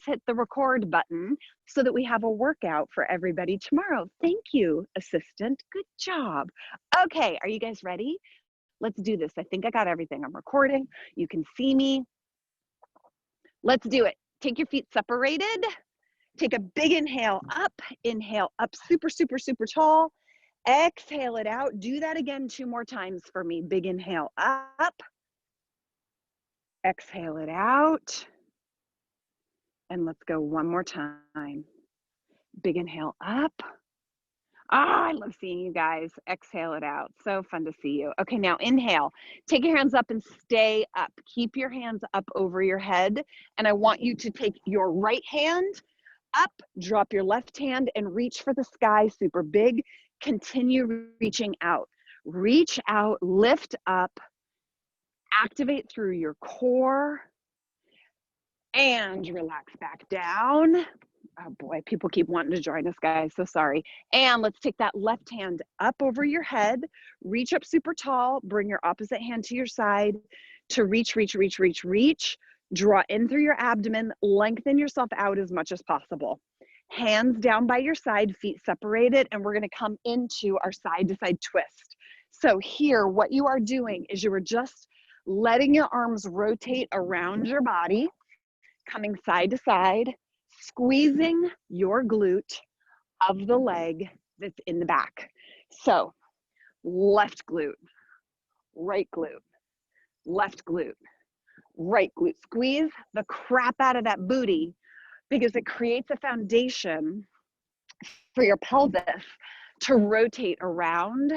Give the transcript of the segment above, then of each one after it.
hit the record button so that we have a workout for everybody tomorrow. Thank you, assistant. Good job. Okay, are you guys ready? Let's do this. I think I got everything. I'm recording. You can see me. Let's do it. Take your feet separated. Take a big inhale up super, super, super tall. Exhale it out. Do that again 2 more times for me. Big inhale up. Exhale it out. And let's go 1 more time. Big inhale up. I love seeing you guys. Exhale it out. So fun to see you. Okay, now inhale. Take your hands up and stay up. Keep your hands up over your head. And I want you to take your right hand up, drop your left hand and reach for the sky super big. Continue reaching out. Reach out, lift up, activate through your core, and relax back down. Oh boy, people keep wanting to join us, guys, so sorry. And let's take that left hand up over your head, reach up super tall, bring your opposite hand to your side to reach. Draw in through your abdomen, lengthen yourself out as much as possible. Hands down by your side, feet separated, and we're gonna come into our side-to-side twist. So here, what you are doing is you are just letting your arms rotate around your body, coming side to side, squeezing your glute of the leg that's in the back. So left glute, right glute, left glute, right glute. Squeeze the crap out of that booty because it creates a foundation for your pelvis to rotate around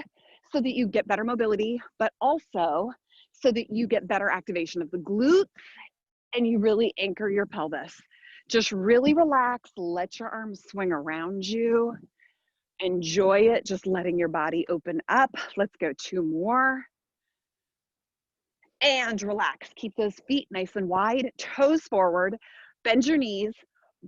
so that you get better mobility, but also so that you get better activation of the glutes and you really anchor your pelvis. Just really relax, let your arms swing around you. Enjoy it, just letting your body open up. Let's go 2 more. And relax, keep those feet nice and wide, toes forward, bend your knees,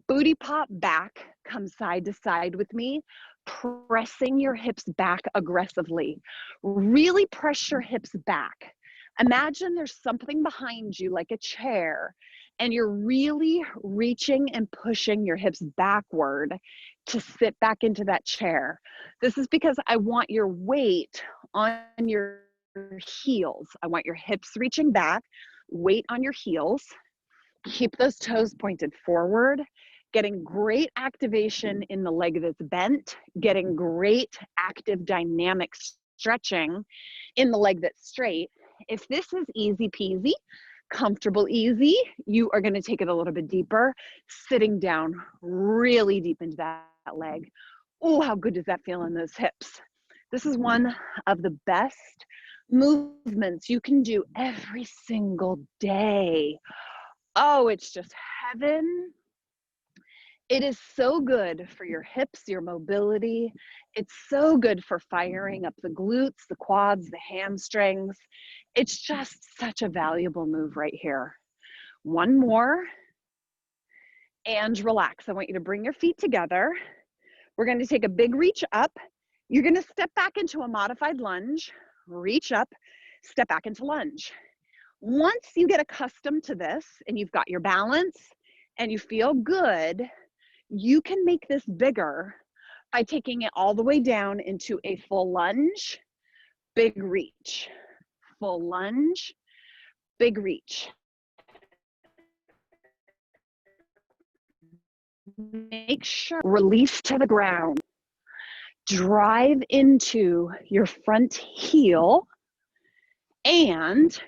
booty pop back, come side to side with me, pressing your hips back aggressively. Really press your hips back. Imagine there's something behind you like a chair and you're really reaching and pushing your hips backward to sit back into that chair. This is because I want your weight on your heels. I want your hips reaching back, weight on your heels. Keep those toes pointed forward, getting great activation in the leg that's bent, getting great active dynamic stretching in the leg that's straight. If this is easy peasy, comfortable easy, you are going to take it a little bit deeper, sitting down really deep into that leg. Oh, how good does that feel in those hips? This is one of the best movements you can do every single day. Oh, it's just heaven. It is so good for your hips, your mobility. It's so good for firing up the glutes, the quads, the hamstrings. It's just such a valuable move right here. 1 more and relax. I want you to bring your feet together. We're going to take a big reach up. You're going to step back into a modified lunge, reach up, step back into lunge. Once you get accustomed to this and you've got your balance and you feel good, you can make this bigger by taking it all the way down into a full lunge, big reach, full lunge, big reach. Make sure, release to the ground. Drive into your front heel and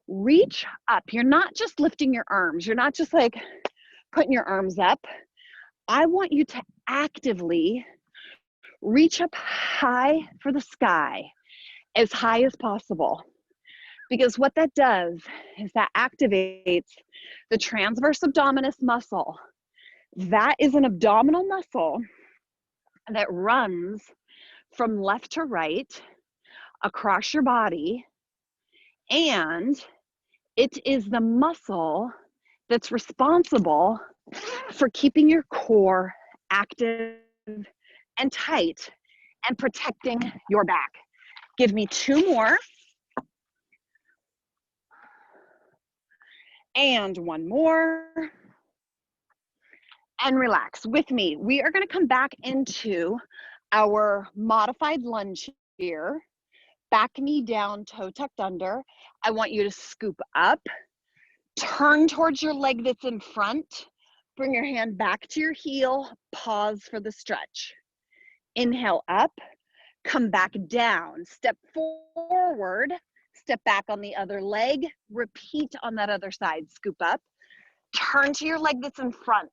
reach up. You're not just lifting your arms. You're not just like putting your arms up. I want you to actively reach up high for the sky, as high as possible. Because what that does is that activates the transverse abdominis muscle. That is an abdominal muscle that runs from left to right across your body, and it is the muscle that's responsible for keeping your core active and tight and protecting your back. Give me 2 more. And 1 more. and relax with me. We are going to come back into our modified lunge here. Back knee down, toe tucked under. I want you to scoop up, turn towards your leg that's in front. Bring your hand back to your heel, pause for the stretch. Inhale up, come back down, step forward, step back on the other leg, repeat on that other side, scoop up, turn to your leg that's in front,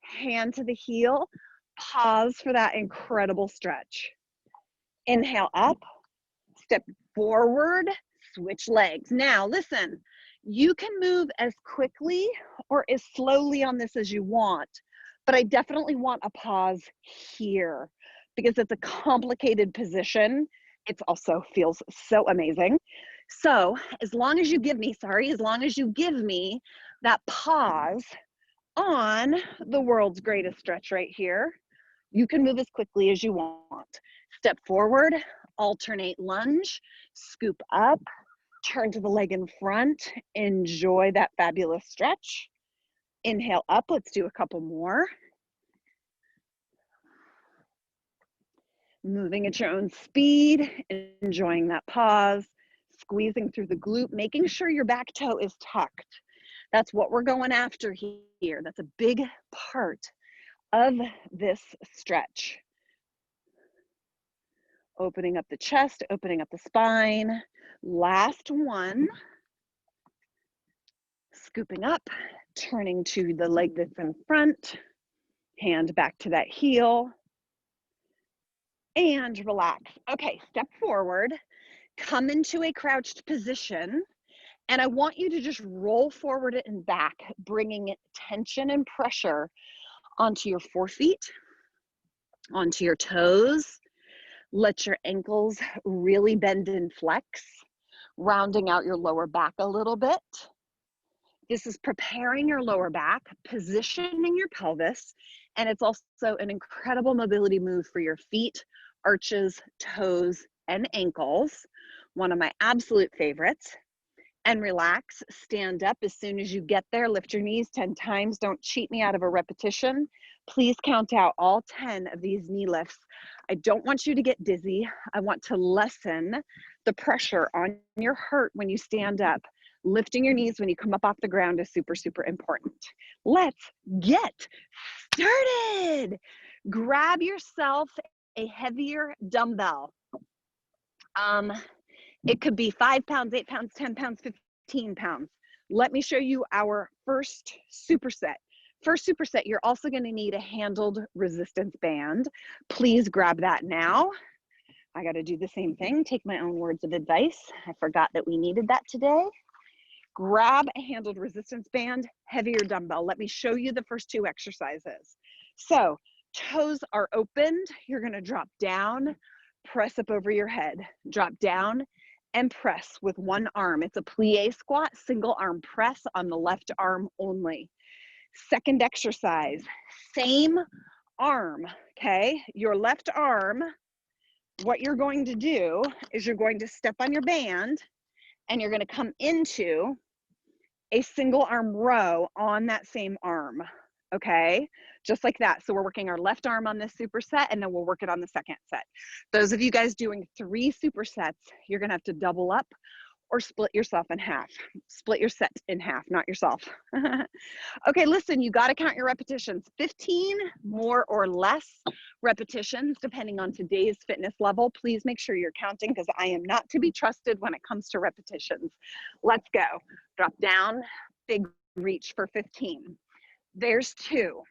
hand to the heel, pause for that incredible stretch. Inhale up, step forward, switch legs. Now listen, you can move as quickly or as slowly on this as you want, but I definitely want a pause here because it's a complicated position. It also feels so amazing. So as long as you give me that pause on the world's greatest stretch right here, you can move as quickly as you want. Step forward, alternate lunge, scoop up, turn to the leg in front, enjoy that fabulous stretch. Inhale up, let's do a couple more. Moving at your own speed, enjoying that pause, squeezing through the glute, making sure your back toe is tucked. That's what we're going after here. That's a big part of this stretch. Opening up the chest, opening up the spine. Last one. Scooping up, turning to the leg that's in front, hand back to that heel, and relax. Okay, step forward, come into a crouched position, and I want you to just roll forward and back, bringing tension and pressure onto your forefeet, onto your toes. Let your ankles really bend and flex, rounding out your lower back a little bit. This is preparing your lower back, positioning your pelvis, and it's also an incredible mobility move for your feet, arches, toes, and ankles. One of my absolute favorites. And relax, stand up as soon as you get there, lift your knees 10 times. Don't cheat me out of a repetition. Please count out all 10 of these knee lifts. I don't want you to get dizzy. I want to lessen the pressure on your hurt when you stand up. Lifting your knees when you come up off the ground is super, super important. Let's get started. Grab yourself a heavier dumbbell. It could be 5 pounds, 8 pounds, 10 pounds, 15 pounds. Let me show you our first superset. First superset, you're also going to need a handled resistance band. Please grab that now. I got to do the same thing, take my own words of advice. I forgot that we needed that today. Grab a handled resistance band, heavier dumbbell. Let me show you the first 2 exercises. So toes are opened. You're going to drop down, press up over your head, drop down, and press with one arm. It's a plie squat, single arm press on the left arm only. Second exercise, same arm, okay? Your left arm, what you're going to do is you're going to step on your band and you're going to come into a single arm row on that same arm, okay? Just like that. So we're working our left arm on this superset, and then we'll work it on the second set. Those of you guys doing 3 supersets, you're gonna have to double up or split yourself in half. Split your set in half, not yourself. Okay, listen, you gotta count your repetitions. 15 more or less repetitions, depending on today's fitness level. Please make sure you're counting because I am not to be trusted when it comes to repetitions. Let's go. Drop down, big reach for 15. There's 2.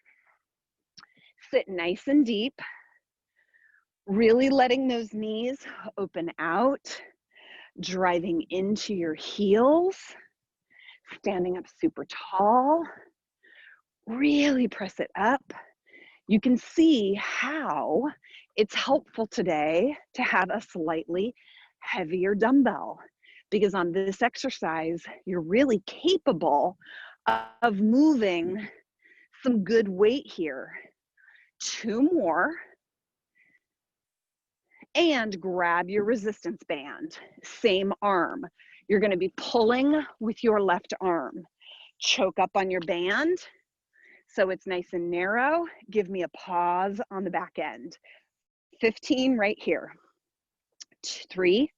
Sit nice and deep, really letting those knees open out, driving into your heels, standing up super tall, really press it up. You can see how it's helpful today to have a slightly heavier dumbbell, because on this exercise, you're really capable of moving some good weight here. 2 more, and grab your resistance band, same arm. You're going to be pulling with your left arm. Choke up on your band, So it's nice and narrow. Give me a pause on the back end. 15 right here. 3,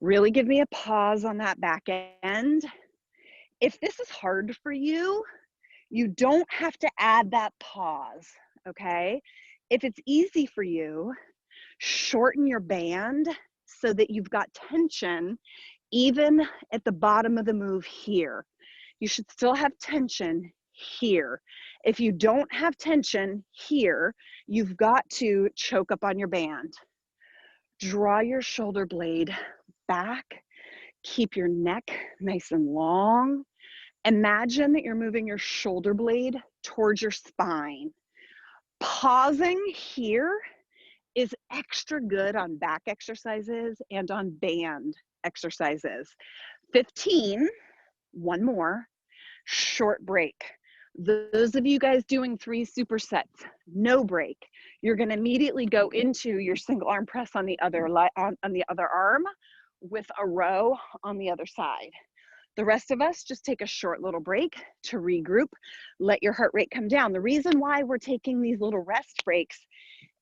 really give me a pause on that back end. If this is hard for you, you don't have to add that pause, okay? If it's easy for you, shorten your band so that you've got tension even at the bottom of the move here. You should still have tension here. If you don't have tension here, you've got to choke up on your band. Draw your shoulder blade back. Keep your neck nice and long. Imagine that you're moving your shoulder blade towards your spine. Pausing here is extra good on back exercises and on band exercises. 15, one more, short break. Those of you guys doing 3 supersets, no break. You're gonna immediately go into your single arm press on the other arm with a row on the other side. The rest of us just take a short little break to regroup, let your heart rate come down. The reason why we're taking these little rest breaks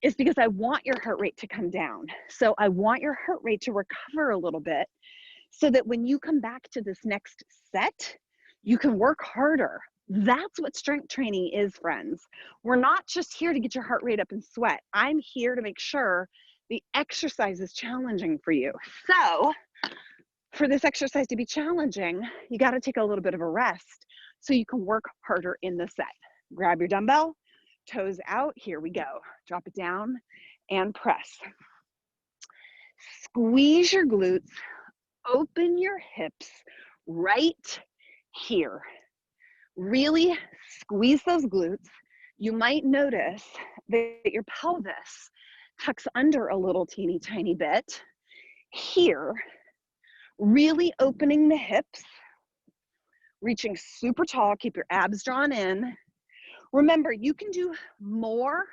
is because I want your heart rate to come down. So I want your heart rate to recover a little bit so that when you come back to this next set, you can work harder. That's what strength training is, friends. We're not just here to get your heart rate up and sweat. I'm here to make sure the exercise is challenging for you. So for this exercise to be challenging, you got to take a little bit of a rest so you can work harder in the set. Grab your dumbbell, toes out, here we go. Drop it down and press. Squeeze your glutes, open your hips right here. Really squeeze those glutes. You might notice that your pelvis tucks under a little teeny tiny bit. Here, really opening the hips, reaching super tall, keep your abs drawn in. Remember, you can do more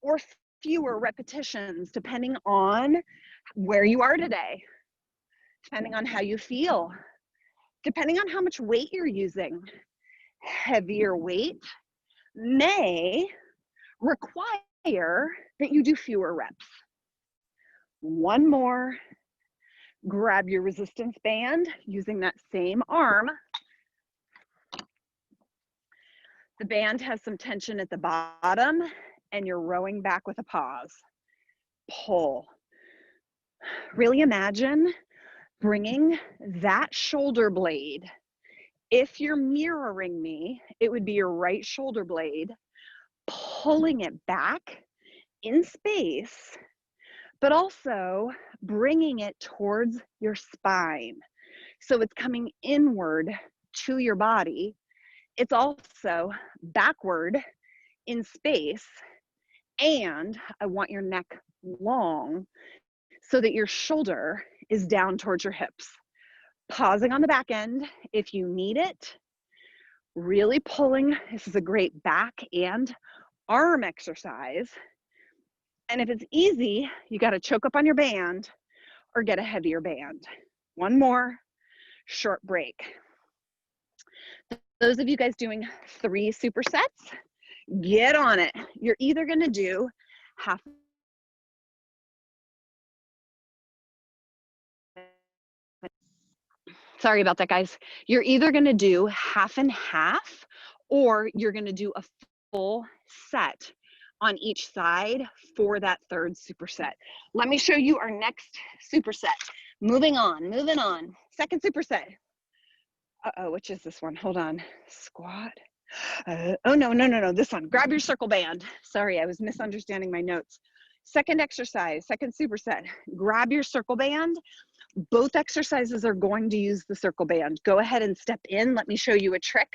or fewer repetitions depending on where you are today, depending on how you feel, depending on how much weight you're using. Heavier weight may require that you do fewer reps. One more. Grab your resistance band using that same arm. The band has some tension at the bottom and you're rowing back with a pause. Pull. Really imagine bringing that shoulder blade. If you're mirroring me, it would be your right shoulder blade, pulling it back in space, but also bringing it towards your spine. So it's coming inward to your body. It's also backward in space. And I want your neck long so that your shoulder is down towards your hips. Pausing on the back end if you need it. Really pulling. This is a great back and arm exercise. And if it's easy, you got to choke up on your band or get a heavier band. One more short break. Those of you guys doing 3 supersets, get on it. You're either going to do half. Sorry about that, guys. You're either going to do half and half, or you're going to do a full set on each side for that 3rd superset. Let me show you our next superset. Moving on. 2nd superset. Uh-oh, which is this one? Hold on. Squat. Oh, no. This one. Grab your circle band. Sorry, I was misunderstanding my notes. 2nd exercise, 2nd superset. Grab your circle band. Both exercises are going to use the circle band. Go ahead and step in. Let me show you a trick.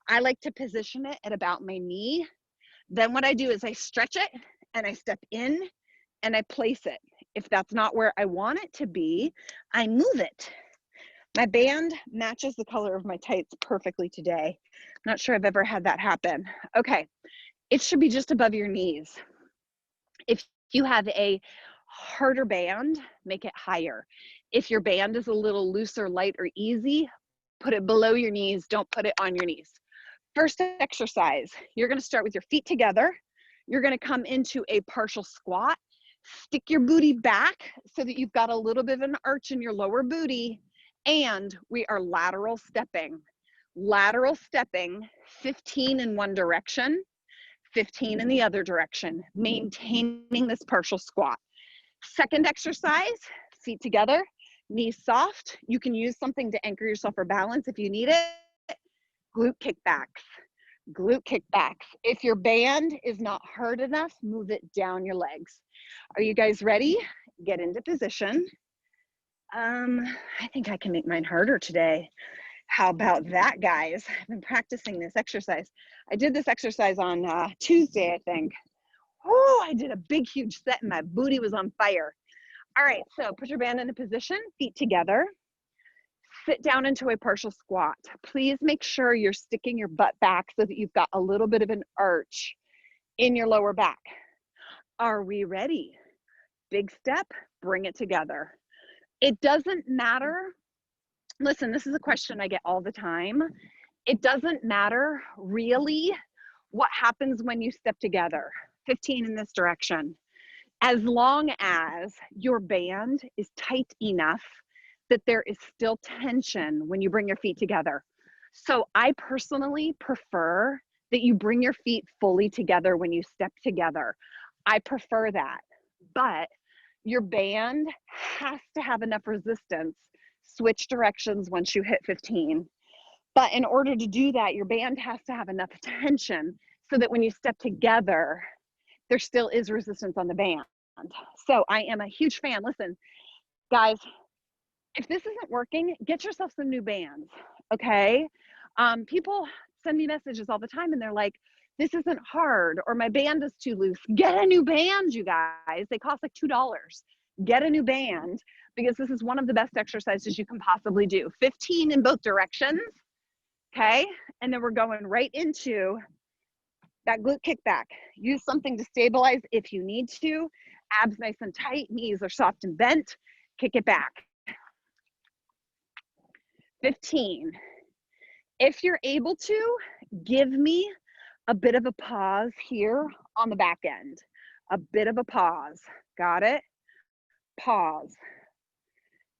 I like to position it at about my knee. Then what I do is I stretch it and I step in and I place it. If that's not where I want it to be, I move it. My band matches the color of my tights perfectly today. Not sure I've ever had that happen. Okay, it should be just above your knees. If you have a harder band, make it higher. If your band is a little looser, light, or easy, put it below your knees. Don't put it on your knees. First exercise, you're gonna start with your feet together. You're gonna come into a partial squat. Stick your booty back so that you've got a little bit of an arch in your lower booty. And we are lateral stepping. Lateral stepping, 15 in one direction, 15 in the other direction, maintaining this partial squat. Second exercise, feet together, knees soft. You can use something to anchor yourself for balance if you need it. Glute kickbacks. Glute kickbacks. If your band is not hard enough, move it down your legs. Are you guys ready? Get into position. I think I can make mine harder today. How about that, guys? I've been practicing this exercise. I did this exercise on Tuesday, I think. Oh, I did a big, huge set and my booty was on fire. All right, so put your band in a position, feet together. Sit down into a partial squat. Please make sure you're sticking your butt back so that you've got a little bit of an arch in your lower back. Are we ready? Big step, bring it together. It doesn't matter. Listen, this is a question I get all the time. It doesn't matter really what happens when you step together, 15 in this direction, as long as your band is tight enough that there is still tension when you bring your feet together. So I personally prefer that you bring your feet fully together when you step together. I prefer that, but your band has to have enough resistance, switch directions once you hit 15. But in order to do that, your band has to have enough tension so that when you step together, there still is resistance on the band. So I am a huge fan. Listen, guys, if this isn't working, get yourself some new bands, okay? People send me messages all the time and they're like, this isn't hard, or my band is too loose. Get a new band, you guys. They cost like $2. Get a new band, because this is one of the best exercises you can possibly do. 15 in both directions, okay? And then we're going right into that glute kickback. Use something to stabilize if you need to. Abs nice and tight, knees are soft and bent. Kick it back. 15. If you're able to, give me a bit of a pause here on the back end. A bit of a pause. Got it? Pause.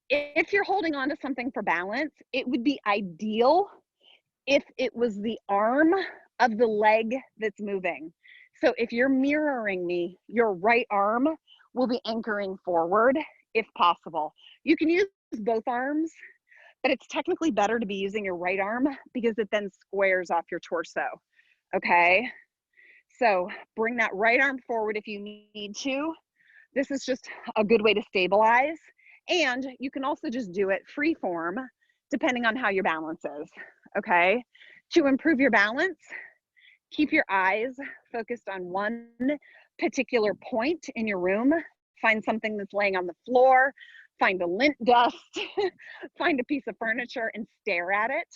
If you're holding on to something for balance, it would be ideal if it was the arm of the leg that's moving. So if you're mirroring me, your right arm will be anchoring forward if possible. You can use both arms, but it's technically better to be using your right arm because it then squares off your torso, okay? So bring that right arm forward if you need to. This is just a good way to stabilize. And you can also just do it free form, depending on how your balance is, okay? To improve your balance, keep your eyes focused on one particular point in your room. Find something that's laying on the floor, find a lint dust, find a piece of furniture and stare at it.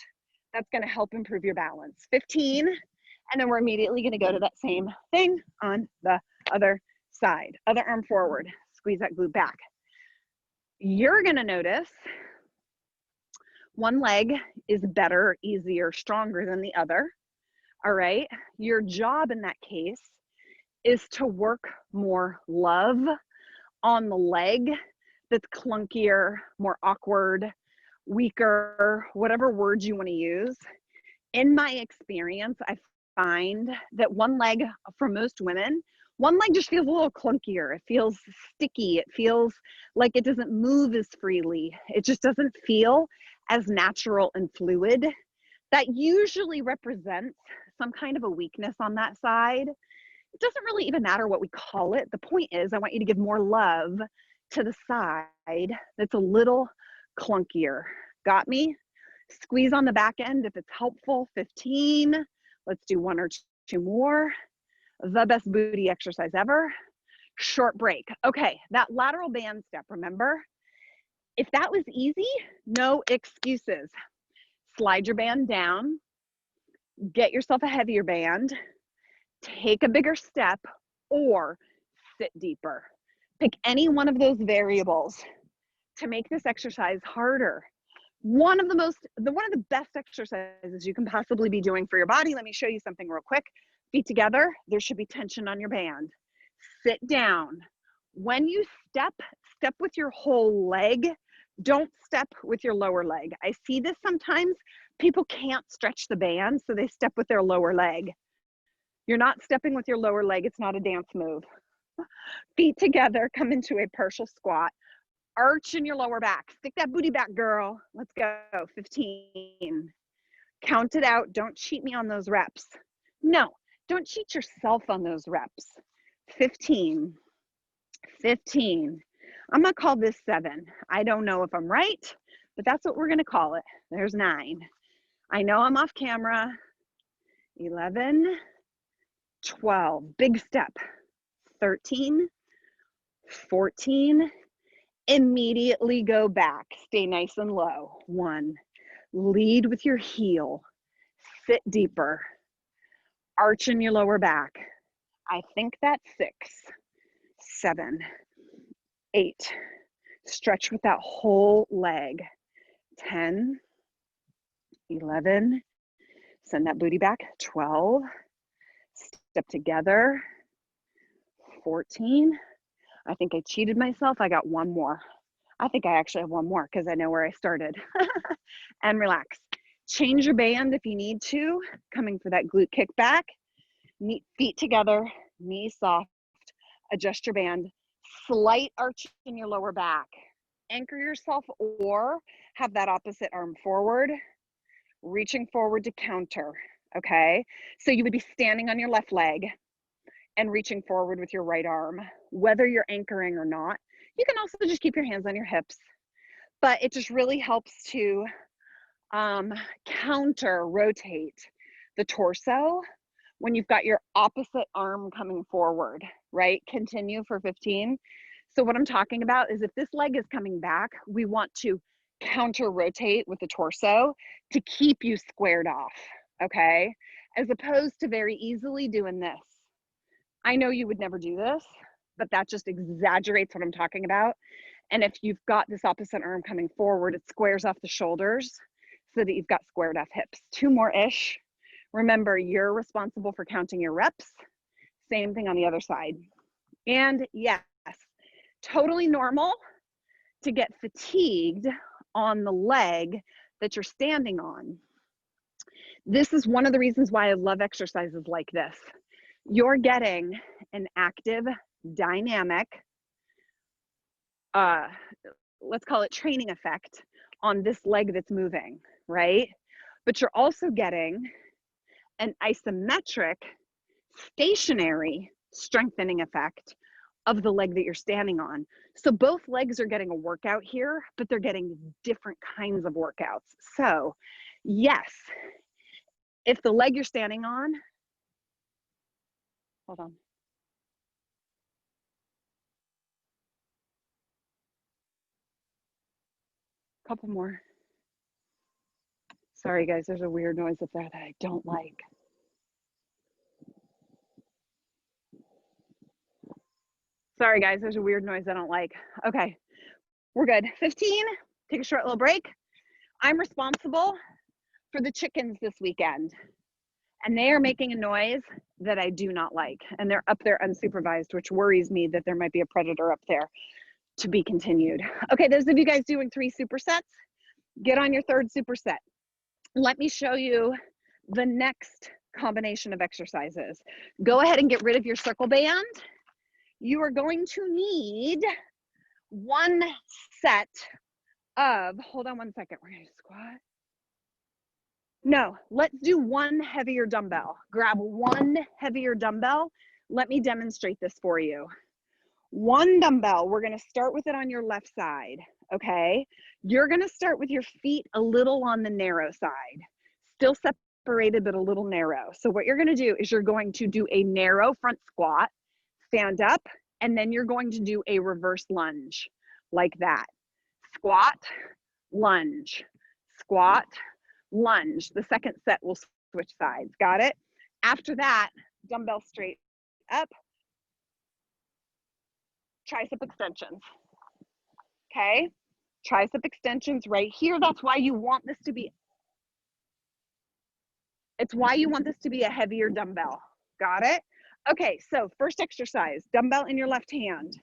That's gonna help improve your balance. 15, and then we're immediately gonna go to that same thing on the other side. Other arm forward, squeeze that glute back. You're gonna notice one leg is better, easier, stronger than the other, all right? Your job in that case is to work more love on the leg that's clunkier, more awkward, weaker, whatever words you want to use. In my experience, I find that one leg, for most women, one leg just feels a little clunkier. It feels sticky. It feels like it doesn't move as freely. It just doesn't feel as natural and fluid. That usually represents some kind of a weakness on that side. It doesn't really even matter what we call it. The point is, I want you to give more love to the side that's a little clunkier. Got me? Squeeze on the back end if it's helpful. 15. Let's do one or two more. The best booty exercise ever. Short break. Okay, that lateral band step, remember? If that was easy, no excuses. Slide your band down, get yourself a heavier band, take a bigger step, or sit deeper. Pick any one of those variables to make this exercise harder. One of the best exercises you can possibly be doing for your body. Let me show you something real quick. Feet together, there should be tension on your band. Sit down. When you step with your whole leg. Don't step with your lower leg. I see this sometimes. People can't stretch the band, so they step with their lower leg. You're not stepping with your lower leg. It's not a dance move. Feet together, come into a partial squat. Arch in your lower back. Stick that booty back, girl. Let's go. 15. Count it out. Don't cheat me on those reps. No, don't cheat yourself on those reps. 15. 15. I'm going to call this 7. I don't know if I'm right, but that's what we're going to call it. There's 9. I know I'm off camera. 11. 12. Big step. 13. 14. Immediately go back. Stay nice and low. 1. Lead with your heel. Sit deeper. Arch in your lower back. I think that's 6. 7. 8. Stretch with that whole leg. 10. 11. Send that booty back. 12. Step together. 14. I think I cheated myself. I got one more. I think I actually have one more because I know where I started. And relax. Change your band if you need to. Coming for that glute kickback. Feet together, knees soft. Adjust your band. Slight arch in your lower back. Anchor yourself or have that opposite arm forward. Reaching forward to counter. Okay? So you would be standing on your left leg and reaching forward with your right arm, whether you're anchoring or not. You can also just keep your hands on your hips, but it just really helps to counter rotate the torso when you've got your opposite arm coming forward, right? Continue for 15. So what I'm talking about is if this leg is coming back, we want to counter rotate with the torso to keep you squared off, okay? As opposed to very easily doing this. I know you would never do this, but that just exaggerates what I'm talking about. And if you've got this opposite arm coming forward, it squares off the shoulders so that you've got squared off hips. 2 more-ish. Remember, you're responsible for counting your reps. Same thing on the other side. And yes, totally normal to get fatigued on the leg that you're standing on. This is one of the reasons why I love exercises like this. You're getting an active, dynamic, let's call it training effect on this leg that's moving, right? But you're also getting an isometric, stationary strengthening effect of the leg that you're standing on. So both legs are getting a workout here, but they're getting different kinds of workouts. So yes, if the leg you're standing on, hold on. Couple more. Sorry guys, there's a weird noise up there that I don't like. Sorry guys, there's a weird noise I don't like. Okay, we're good. 15, take a short little break. I'm responsible for the chickens this weekend, and they are making a noise that I do not like, and they're up there unsupervised, which worries me that there might be a predator up there. To be continued. Okay, those of you guys doing 3 supersets, get on your 3rd superset. Let me show you the next combination of exercises. Go ahead and get rid of your circle band. You are going to need 1 set of, hold on 1 second, we're gonna squat. No, let's do 1 heavier dumbbell. Grab 1 heavier dumbbell. Let me demonstrate this for you. 1 dumbbell, we're gonna start with it on your left side, okay? You're gonna start with your feet a little on the narrow side, still separated, but a little narrow. So what you're gonna do is you're going to do a narrow front squat, stand up, and then you're going to do a reverse lunge, like that. Squat, lunge, squat, lunge. The second set will switch sides, got it? After that, dumbbell straight up, tricep extensions, okay? Tricep extensions right here. That's why you want this to be, it's why you want this to be a heavier dumbbell. Got it? Okay, so first exercise, dumbbell in your left hand.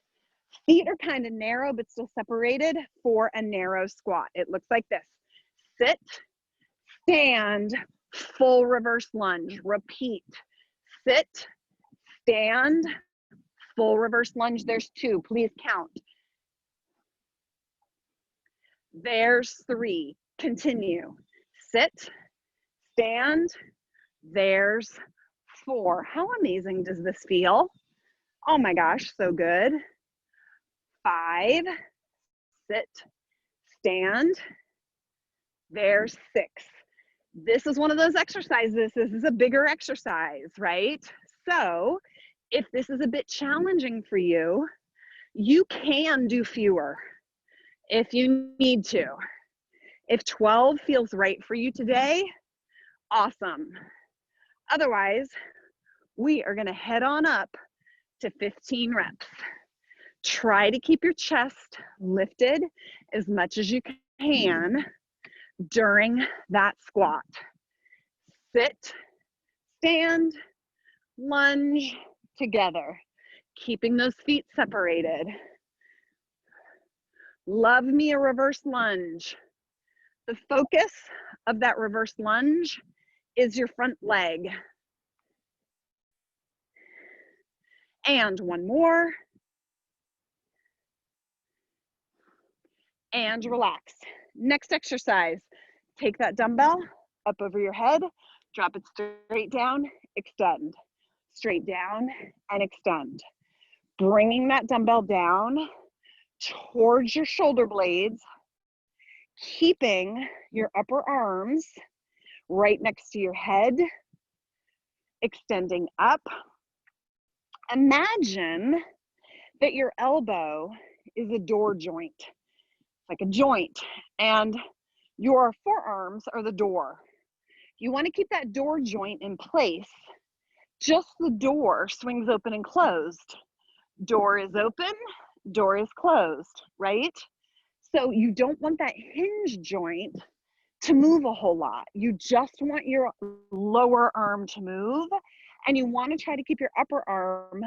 Feet are kind of narrow, but still separated for a narrow squat. It looks like this. Sit, stand, full reverse lunge. Repeat. Sit, stand, full reverse lunge. There's 2. Please count. There's 3. Continue. Sit, stand. There's 4. How amazing does this feel? Oh my gosh, so good. 5. Sit, stand. There's 6. This is one of those exercises. This is a bigger exercise, right? So if this is a bit challenging for you, you can do fewer if you need to. If 12 feels right for you today, awesome. Otherwise, we are gonna head on up to 15 reps. Try to keep your chest lifted as much as you can during that squat. Sit, stand, lunge together, keeping those feet separated. Love me a reverse lunge. The focus of that reverse lunge is your front leg. And one more. And relax. Next exercise, take that dumbbell up over your head, drop it straight down, extend. Straight down and extend. Bringing that dumbbell down towards your shoulder blades, keeping your upper arms right next to your head, extending up. Imagine that your elbow is a door joint, like a joint, and your forearms are the door. You want to keep that door joint in place. Just the door swings open and closed. Door is open, door is closed, right? So you don't want that hinge joint to move a whole lot. You just want your lower arm to move, and you want to try to keep your upper arm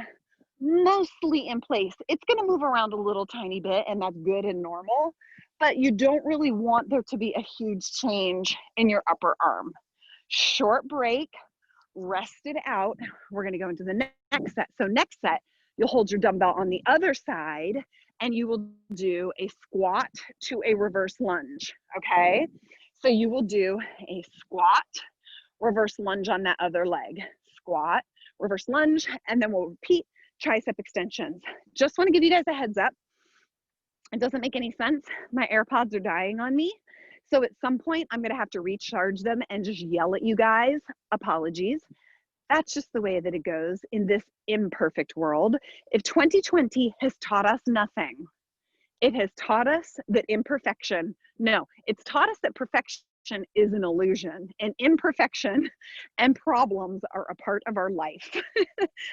mostly in place. It's going to move around a little tiny bit, and that's good and normal, but you don't really want there to be a huge change in your upper arm. Short break, rest it out. We're going to go into the next set. So next set, you'll hold your dumbbell on the other side, and you will do a squat to a reverse lunge, okay? So you will do a squat, reverse lunge on that other leg. Squat, reverse lunge, and then we'll repeat tricep extensions. Just want to give you guys a heads up. It doesn't make any sense. My AirPods are dying on me. So at some point, I'm going to have to recharge them and just yell at you guys. Apologies. That's just the way that it goes in this imperfect world. If 2020 has taught us nothing, it has taught us that imperfection, no, it's taught us that perfection is an illusion, and imperfection and problems are a part of our life.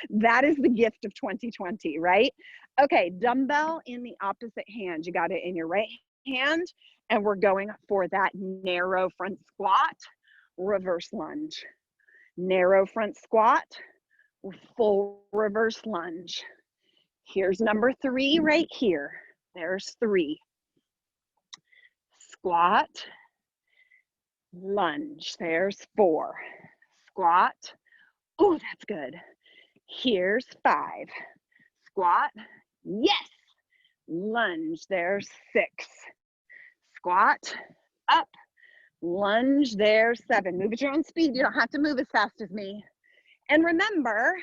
That is the gift of 2020, right? Okay, dumbbell in the opposite hand. You got it in your right hand, and we're going for that narrow front squat, reverse lunge. Narrow front squat, full reverse lunge. Here's number 3 right here. There's 3. Squat, lunge. There's 4. Squat. Oh, that's good. Here's 5. Squat. Yes. Lunge. There's 6. Squat. Up. Lunge. There's 7. Move at your own speed. You don't have to move as fast as me. And remember,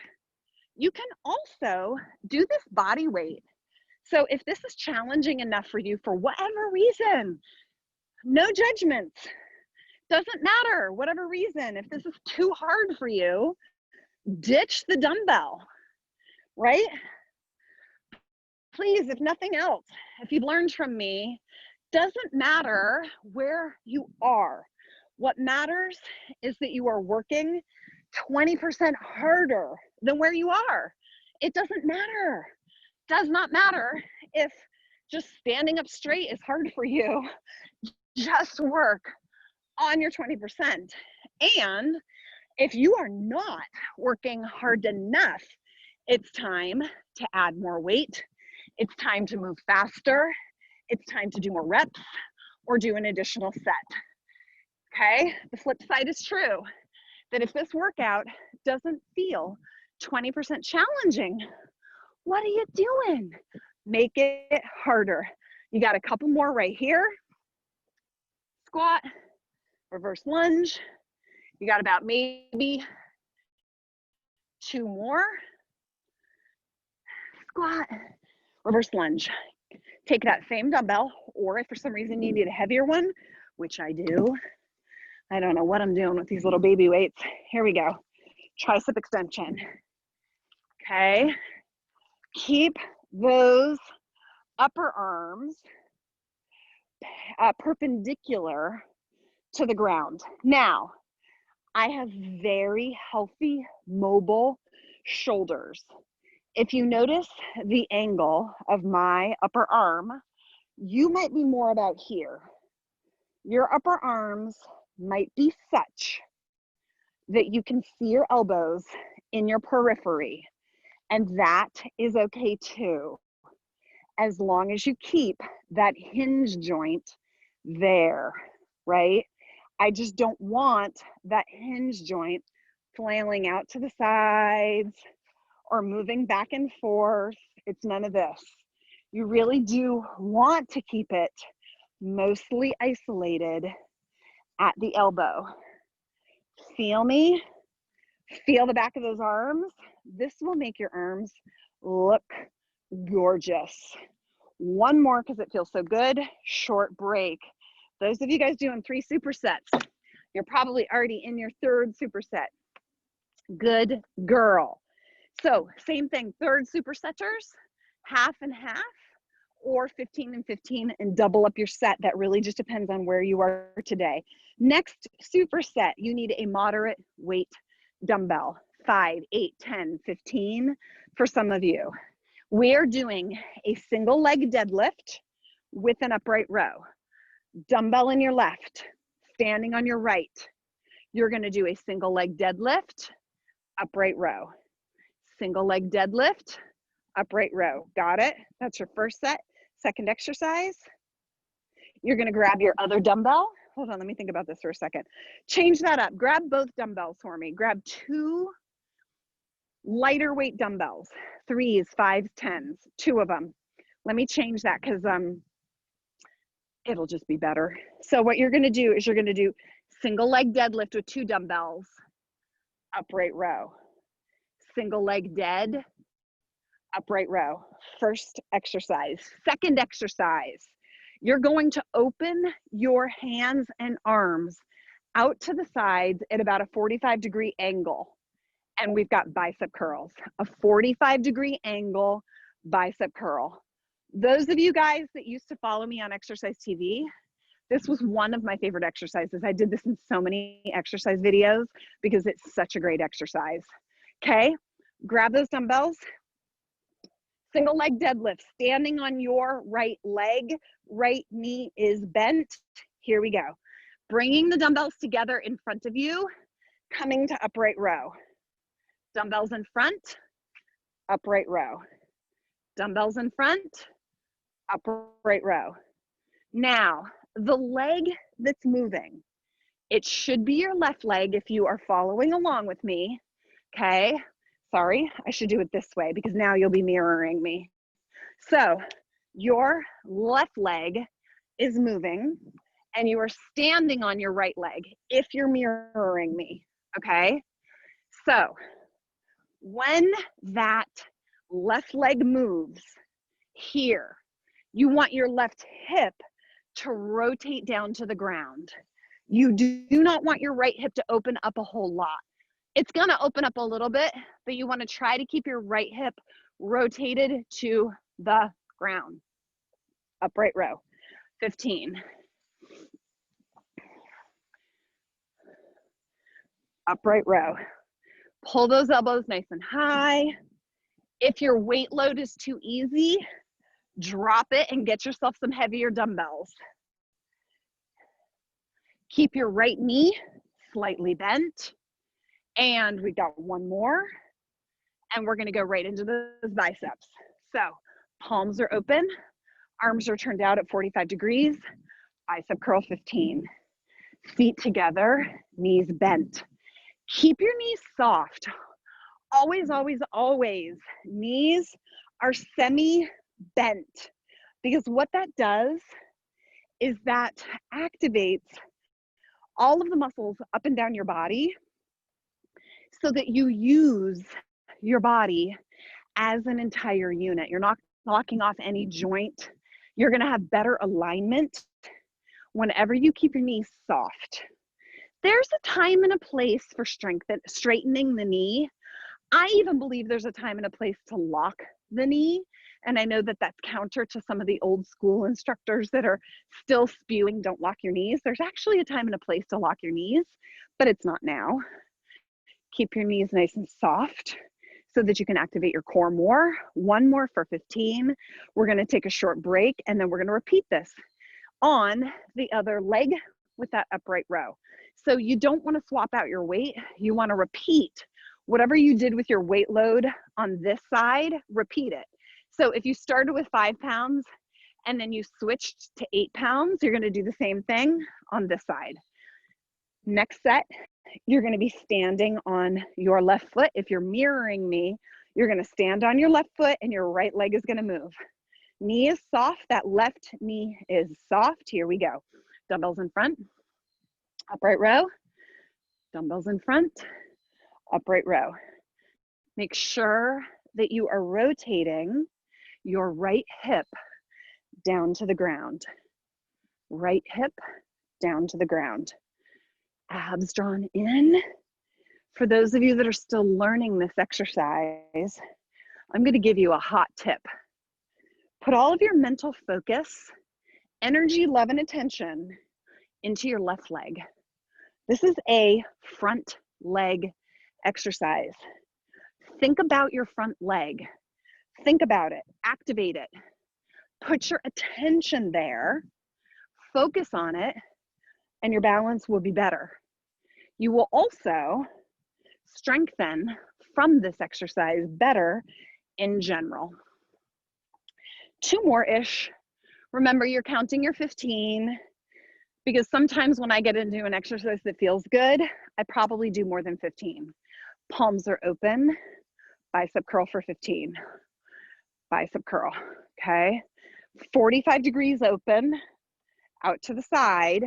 you can also do this body weight. So if this is challenging enough for you for whatever reason, no judgments, doesn't matter, whatever reason, if this is too hard for you, ditch the dumbbell, right? Please, if nothing else, if you've learned from me, doesn't matter where you are. What matters is that you are working 20% harder than where you are. It doesn't matter. Does not matter if just standing up straight is hard for you, just work on your 20%. And if you are not working hard enough, it's time to add more weight. It's time to move faster. It's time to do more reps or do an additional set. Okay? The flip side is true, that if this workout doesn't feel 20% challenging, what are you doing? Make it harder. You got a couple more right here. Squat, reverse lunge. You got about maybe 2 more. Squat, reverse lunge. Take that same dumbbell, or if for some reason you need a heavier one, which I do. I don't know what I'm doing with these little baby weights. Here we go. Tricep extension. Okay. Keep those upper arms perpendicular to the ground. Now, I have very healthy, mobile shoulders. If you notice the angle of my upper arm, you might be more about here. Your upper arms might be such that you can see your elbows in your periphery, and that is okay too, as long as you keep that hinge joint there, right? I just don't want that hinge joint flailing out to the sides or moving back and forth. It's none of this. You really do want to keep it mostly isolated at the elbow. Feel me? Feel the back of those arms. This will make your arms look gorgeous. One more because it feels so good. Short break. Those of you guys doing 3 supersets, you're probably already in your 3rd superset. Good girl. So same thing, 3rd supersetters, half and half, or 15 and 15, and double up your set. That really just depends on where you are today. Next superset, you need a moderate weight dumbbell, 5, 8, 10, 15 for some of you. We're doing a single leg deadlift with an upright row. Dumbbell in your left, standing on your right. You're gonna do a single leg deadlift, upright row. Single leg deadlift, upright row. Got it? That's your first set. Second exercise, you're gonna grab your other dumbbell. Hold on, let me think about this for a second. Change that up. Grab both dumbbells for me. Grab 2 lighter weight dumbbells, 3s, 5s, 10s, 2 of them. Let me change that because it'll just be better. So what you're gonna do is you're gonna do single leg deadlift with 2 dumbbells, upright row. Single leg dead, upright row. First exercise. Second exercise, you're going to open your hands and arms out to the sides at about a 45-degree angle. And we've got bicep curls, a 45-degree angle bicep curl. Those of you guys that used to follow me on Exercise TV, this was one of my favorite exercises. I did this in so many exercise videos because it's such a great exercise. Okay, grab those dumbbells. Single leg deadlift, standing on your right leg, right knee is bent. Here we go. Bringing the dumbbells together in front of you, coming to upright row. Dumbbells in front, upright row. Dumbbells in front, upright row. Now, the leg that's moving, it should be your left leg if you are following along with me, okay? Sorry, I should do it this way because now you'll be mirroring me. So your left leg is moving and you are standing on your right leg if you're mirroring me, okay? So when that left leg moves here, you want your left hip to rotate down to the ground. You do not want your right hip to open up a whole lot. It's gonna open up a little bit, but you wanna try to keep your right hip rotated to the ground. Upright row, 15. Upright row. Pull those elbows nice and high. If your weight load is too easy, Drop it and get yourself some heavier dumbbells. Keep your right knee slightly bent. And we got one more. And we're gonna go right into those biceps. So palms are open, arms are turned out at 45 degrees, bicep curl 15. Feet together, knees bent. Keep your knees soft. Always, always, always. Knees are semi-bent because what that does is that activates all of the muscles up and down your body so that you use your body as an entire unit. You're not knocking off any joint. You're gonna have better alignment whenever you keep your knees soft. There's a time and a place for straightening the knee. I even believe there's a time and a place to lock the knee. And I know that that's counter to some of the old school instructors that are still spewing, don't lock your knees. There's actually a time and a place to lock your knees, but it's not now. Keep your knees nice and soft so that you can activate your core more. One more for 15. We're gonna take a short break and then we're gonna repeat this on the other leg with that upright row. So you don't wanna swap out your weight. You wanna repeat whatever you did with your weight load on this side, repeat it. So if you started with 5 pounds and then you switched to 8 pounds, you're gonna do the same thing on this side. Next set, you're gonna be standing on your left foot. If you're mirroring me, you're gonna stand on your left foot and your right leg is gonna move. Knee is soft, that left knee is soft. Here we go. Dumbbells in front, upright row, dumbbells in front, upright row. Make sure that you are rotating your right hip down to the ground. Right hip down to the ground. Abs drawn in. For those of you that are still learning this exercise, I'm going to give you a hot tip. Put all of your mental focus, energy, love, and attention into your left leg. This is a front leg exercise. Think about your front leg. Think about it. Activate it. Put your attention there. Focus on it, and your balance will be better. You will also strengthen from this exercise better in general. 2 more-ish. Remember, you're counting your 15 because sometimes when I get into an exercise that feels good, I probably do more than 15. Palms are open, bicep curl for 15. Bicep curl, okay? 45 degrees open, out to the side.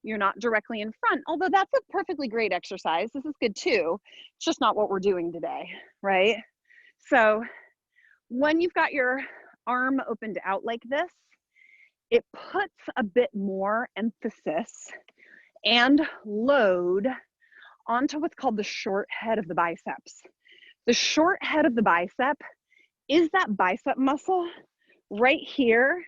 You're not directly in front, although that's a perfectly great exercise. This is good too. It's just not what we're doing today, right? So when you've got your arm opened out like this, it puts a bit more emphasis and load onto what's called the short head of the biceps. The short head of the bicep is that bicep muscle right here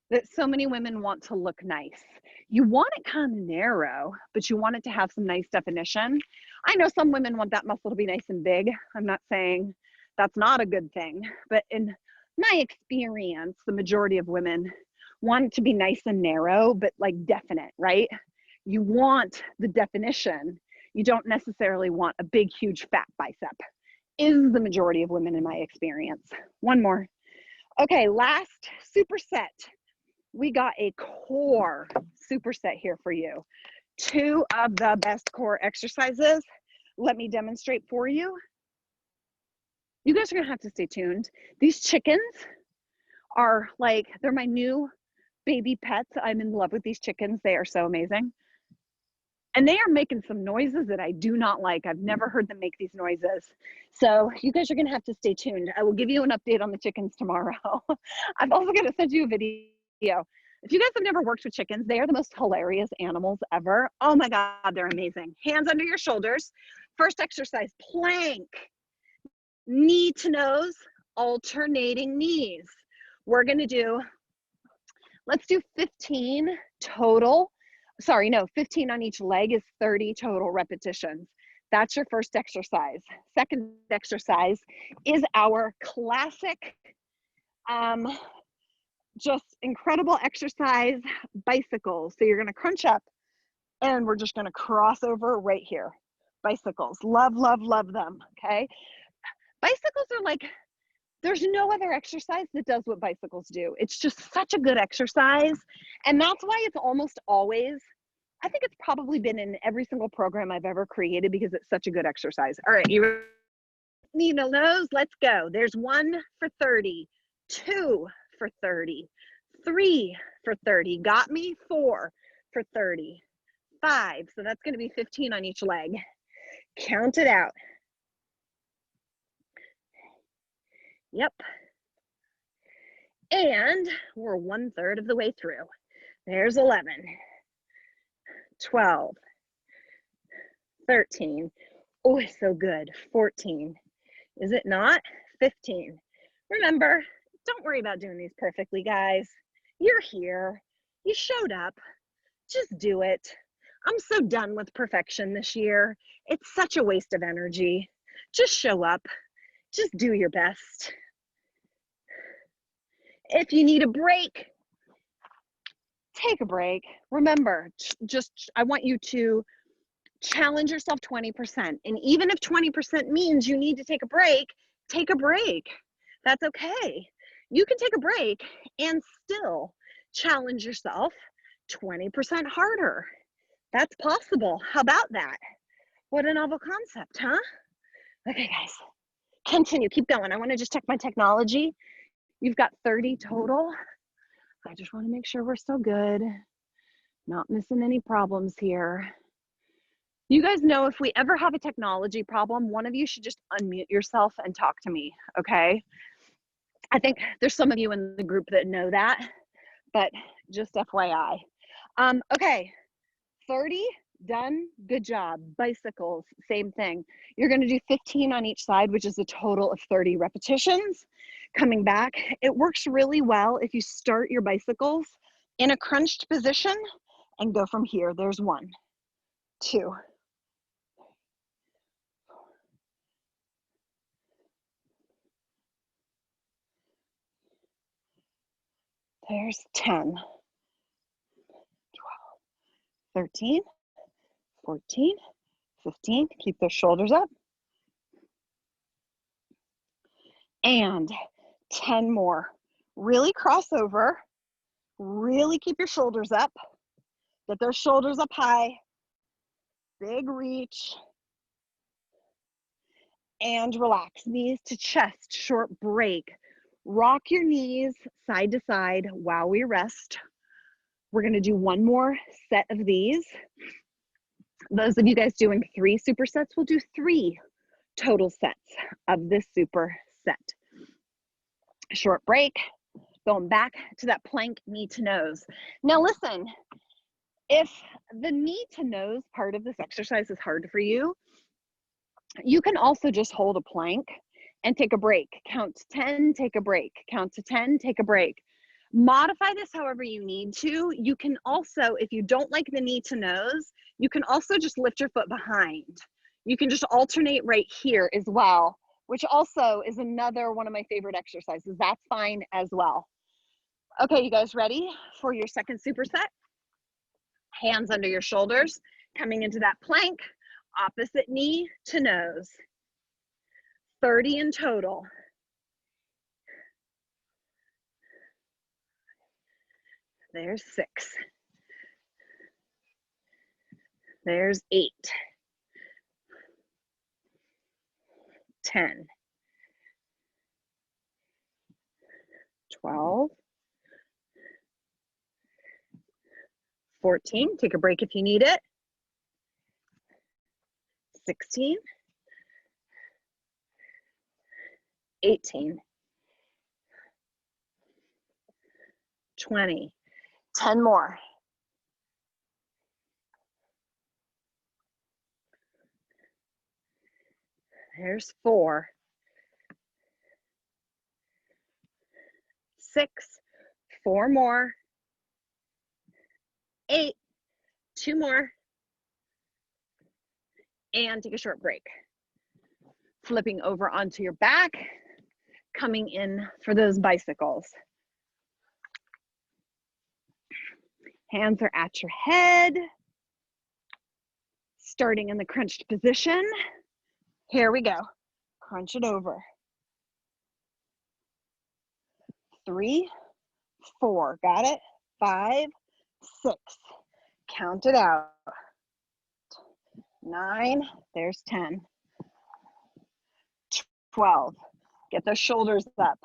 that so many women want to look nice. You want it kind of narrow, but you want it to have some nice definition. I know some women want that muscle to be nice and big. I'm not saying that's not a good thing, but in my experience, the majority of women want it to be nice and narrow, but like definite, right? You want the definition. You don't necessarily want a big, huge, fat bicep, is the majority of women in my experience. One more. Okay, last superset. We got a core superset here for you. 2 of the best core exercises. Let me demonstrate for you. You guys are gonna have to stay tuned. These chickens are like, they're my new baby pets. I'm in love with these chickens. They are so amazing. And they are making some noises that I do not like. I've never heard them make these noises. So you guys are gonna have to stay tuned. I will give you an update on the chickens tomorrow. I'm also gonna send you a video. If you guys have never worked with chickens, they are the most hilarious animals ever. Oh my God, they're amazing. Hands under your shoulders. First exercise, plank. Knee to nose, alternating knees. We're gonna do, let's do 15 total. Sorry, no, 15 on each leg is 30 total repetitions. That's your first exercise. Second exercise is our classic just incredible exercise, bicycles. So you're gonna crunch up and we're just gonna cross over right here. Bicycles, love, love, love them, okay? Bicycles are like, there's no other exercise that does what bicycles do. It's just such a good exercise. And that's why it's almost always, I think it's probably been in every single program I've ever created because it's such a good exercise. All right, you needle nose, let's go. There's 1 for 30, 2 for 30, 3 for 30, got me, 4 for 30, 5, so that's gonna be 15 on each leg. Count it out. Yep. And we're 1/3 of the way through. There's 11, 12, 13. Oh, so good. 14. Is it not? 15. Remember, don't worry about doing these perfectly, guys. You're here. You showed up. Just do it. I'm so done with perfection this year. It's such a waste of energy. Just show up. Just do your best. If you need a break, take a break. Remember, I want you to challenge yourself 20%. And even if 20% means you need to take a break, take a break. That's okay. You can take a break and still challenge yourself 20% harder. That's possible. How about that? What a novel concept, huh? Okay, guys, continue. Keep going. I want to just check my technology. You've got 30 total. I just want to make sure we're still good. Not missing any problems here. You guys know if we ever have a technology problem, one of you should just unmute yourself and talk to me, okay? I think there's some of you in the group that know that, but just FYI. Okay, 30, done, good job. Bicycles, same thing. You're gonna do 15 on each side, which is a total of 30 repetitions. Coming back, it works really well if you start your bicycles in a crunched position and go from here. There's 1, 2, there's 10, 12, 13, 14, 15, keep those shoulders up. And 10 more. Really cross over, really keep your shoulders up. Get those shoulders up high, big reach, and relax. Knees to chest, short break. Rock your knees side to side while we rest. We're gonna do 1 more set of these. Those of you guys doing 3 supersets will do 3 total sets of this super set. Short break, going back to that plank knee to nose. Now listen, if the knee to nose part of this exercise is hard for you, you can also just hold a plank and take a break. Count to 10, take a break. Count to 10, take a break. Modify this however you need to. You can also, if you don't like the knee to nose, you can also just lift your foot behind. You can just alternate right here as well, which also is another one of my favorite exercises. That's fine as well. Okay, you guys ready for your second superset? Hands under your shoulders, coming into that plank, opposite knee to nose. 30 in total. There's 6. There's 8. 10. 12. 14. Take a break if you need it. 16. 18. 20. 10 more. There's 4. 6. 4 more. 8. 2 more. And take a short break. Flipping over onto your back, coming in for those bicycles. Hands are at your head. Starting in the crunched position. Here we go. Crunch it over. 3, 4, got it? 5, 6, count it out. 9, there's 10. 12, get those shoulders up.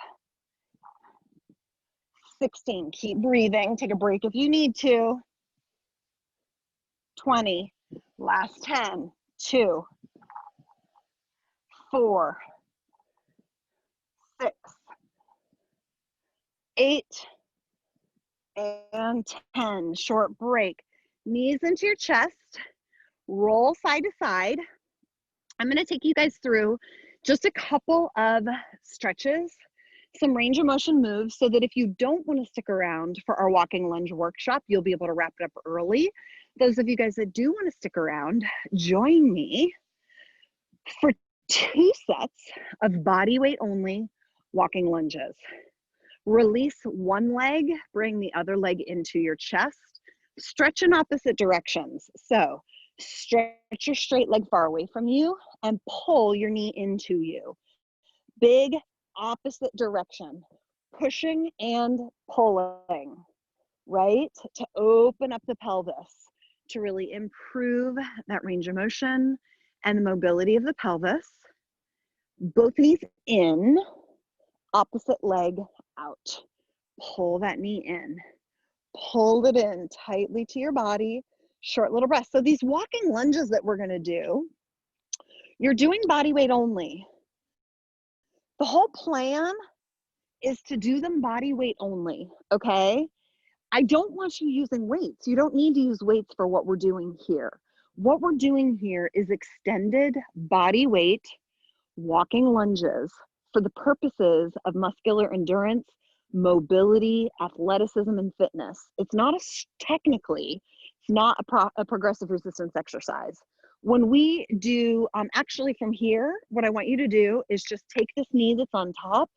16, keep breathing, take a break if you need to. 20, last 10, 2, 4, 6, 8, and 10. Short break. Knees into your chest, roll side to side. I'm going to take you guys through just a couple of stretches, some range of motion moves, so that if you don't want to stick around for our walking lunge workshop, you'll be able to wrap it up early. Those of you guys that do want to stick around, join me for 2 sets of body weight only walking lunges. Release one leg, bring the other leg into your chest. Stretch in opposite directions. So stretch your straight leg far away from you and pull your knee into you. Big opposite direction, pushing and pulling, right? To open up the pelvis, to really improve that range of motion and the mobility of the pelvis. Both knees in, opposite leg out. Pull that knee in. Pull it in tightly to your body. Short little breath. So these walking lunges that we're going to do, you're doing body weight only. The whole plan is to do them body weight only, okay? I don't want you using weights. You don't need to use weights for what we're doing here. What we're doing here is extended body weight walking lunges for the purposes of muscular endurance, mobility, athleticism, and fitness. It's not technically, it's not a progressive resistance exercise. When we do, actually from here, what I want you to do is just take this knee that's on top,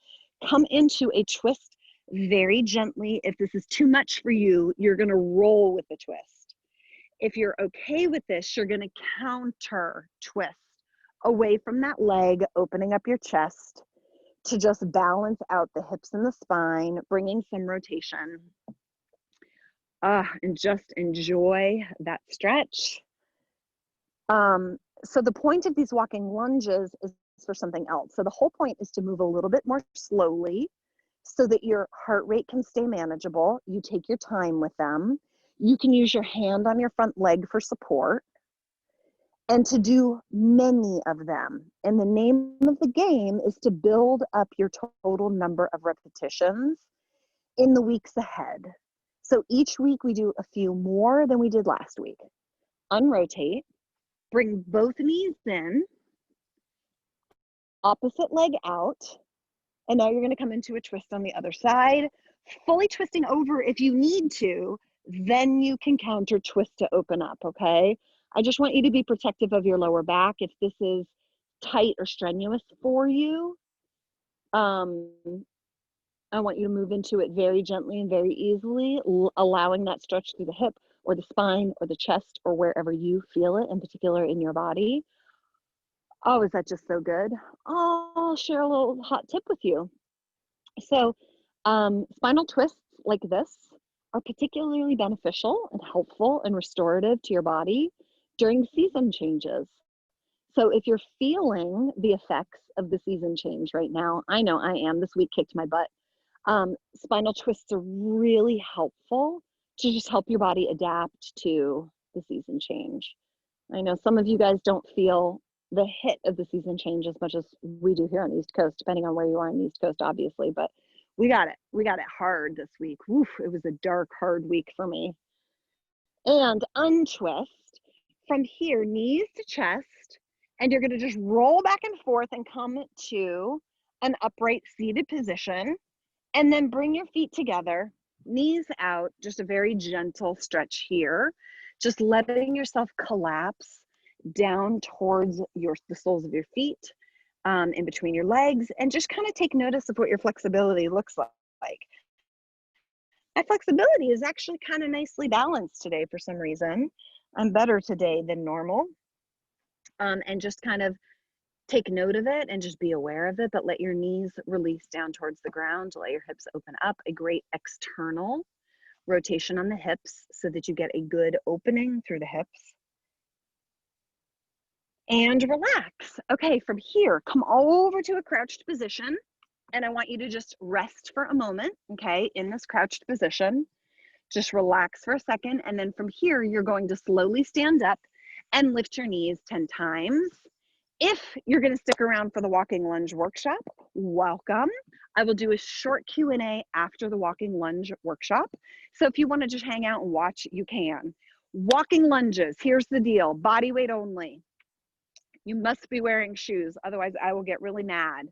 come into a twist very gently. If this is too much for you, you're gonna roll with the twist. If you're okay with this, you're gonna counter twist away from that leg, opening up your chest to just balance out the hips and the spine, bringing some rotation. And just enjoy that stretch. So the point of these walking lunges is for something else. So the whole point is to move a little bit more slowly so that your heart rate can stay manageable. You take your time with them. You can use your hand on your front leg for support, and to do many of them. And the name of the game is to build up your total number of repetitions in the weeks ahead. So each week we do a few more than we did last week. Unrotate, bring both knees in, opposite leg out, and now you're going to come into a twist on the other side, fully twisting over if you need to, then you can counter twist to open up, okay? I just want you to be protective of your lower back. If this is tight or strenuous for you, I want you to move into it very gently and very easily, allowing that stretch through the hip or the spine or the chest or wherever you feel it, in particular in your body. Oh, is that just so good? I'll share a little hot tip with you. So spinal twists like this are particularly beneficial and helpful and restorative to your body during season changes. So if you're feeling the effects of the season change right now, I know I am, this week kicked my butt. Spinal twists are really helpful to just help your body adapt to the season change. I know some of you guys don't feel the hit of the season change as much as we do here on the East Coast, depending on where you are on the East Coast, obviously, but we got it hard this week. Woof, it was a dark, hard week for me. And untwist from here, knees to chest, and you're gonna just roll back and forth and come to an upright seated position, and then bring your feet together, knees out, just a very gentle stretch here, just letting yourself collapse down towards the soles of your feet, in between your legs, and just kind of take notice of what your flexibility looks like. My flexibility is actually kind of nicely balanced today for some reason. I'm better today than normal. And just kind of take note of it and just be aware of it, but let your knees release down towards the ground, let your hips open up, a great external rotation on the hips so that you get a good opening through the hips. And relax. Okay, from here, come over to a crouched position. And I want you to just rest for a moment, okay, in this crouched position. Just relax for a second. And then from here, you're going to slowly stand up and lift your knees 10 times. If you're going to stick around for the walking lunge workshop, welcome. I will do a short Q&A after the walking lunge workshop. So if you want to just hang out and watch, you can. Walking lunges, here's the deal, body weight only. You must be wearing shoes, otherwise I will get really mad.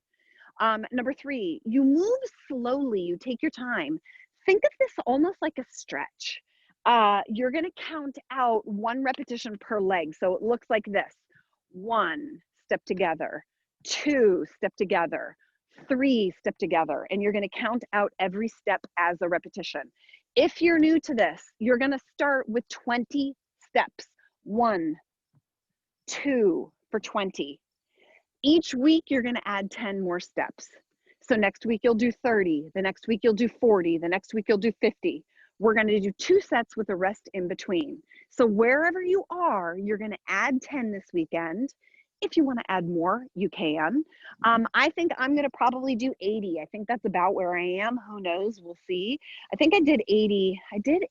Number 3, you move slowly, you take your time. Think of this almost like a stretch. You're gonna count out 1 repetition per leg. So it looks like this: 1, step together, 2, step together, 3, step together. And you're gonna count out every step as a repetition. If you're new to this, you're gonna start with 20 steps. 1, 2 for 20. Each week, you're going to add 10 more steps. So next week, you'll do 30. The next week, you'll do 40. The next week, you'll do 50. We're going to do 2 sets with a rest in between. So wherever you are, you're going to add 10 this weekend. If you want to add more, you can. I think I'm going to probably do 80. I think that's about where I am. Who knows? We'll see. I think I did 80. I think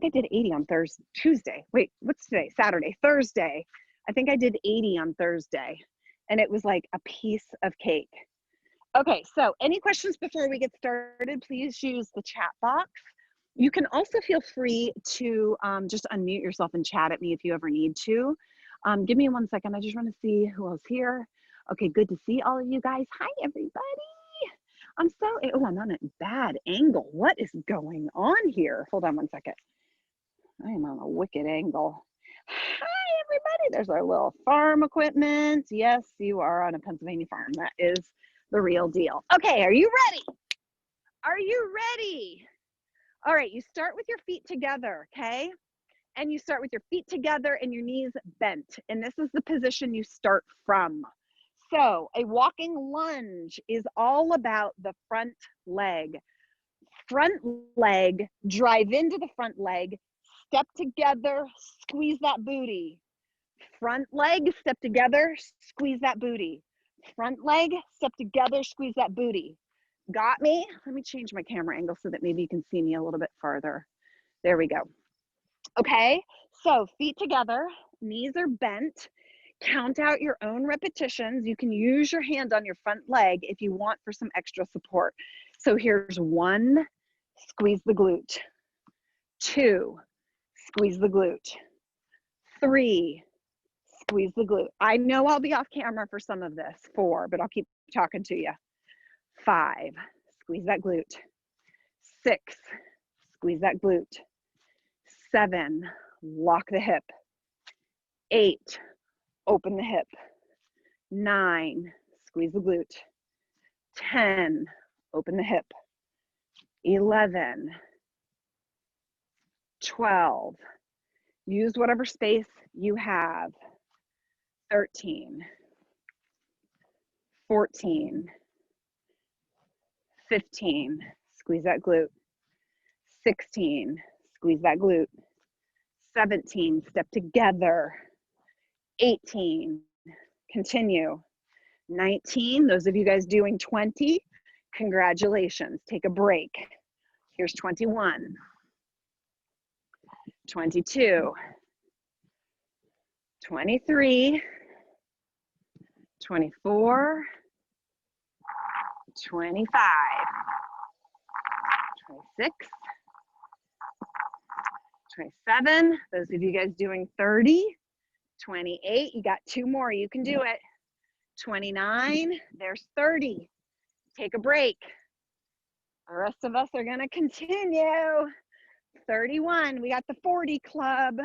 I did 80 on Tuesday. Wait, what's today? Saturday, Thursday. I think I did 80 on Thursday, and it was like a piece of cake. Okay, so any questions before we get started, please use the chat box. You can also feel free to just unmute yourself and chat at me if you ever need to. Give me 1 second. I just want to see who else here. Okay, good to see all of you guys. Hi, everybody. I'm on a bad angle. What is going on here? Hold on 1 second. I am on a wicked angle. Hi, everybody. There's our little farm equipment. Yes, you are on a Pennsylvania farm. That is the real deal. Okay, are you ready? Are you ready? All right, you start with your feet together, okay? And you start with your feet together and your knees bent. And this is the position you start from. So a walking lunge is all about the front leg. Front leg, drive into the front leg, step together, squeeze that booty. Front leg, step together, squeeze that booty. Front leg, step together, squeeze that booty. Got me? Let me change my camera angle so that maybe you can see me a little bit farther. There we go. Okay, so feet together, knees are bent. Count out your own repetitions. You can use your hand on your front leg if you want for some extra support. So here's 1, squeeze the glute. 2, squeeze the glute. 3, squeeze the glute. I know I'll be off camera for some of this. 4, but I'll keep talking to you. 5, squeeze that glute. 6, squeeze that glute. 7, lock the hip. 8, open the hip. 9, squeeze the glute. 10, open the hip. 11, 12, use whatever space you have. 13, 14, 15, squeeze that glute. 16, squeeze that glute. 17, step together. 18, continue. 19, those of you guys doing 20, congratulations, take a break. Here's 21, 22, 23, 24, 25, 26, 27, those of you guys doing 30, 28, you got 2 more, you can do it. 29, there's 30, take a break. The rest of us are gonna continue. 31, we got the 40 club.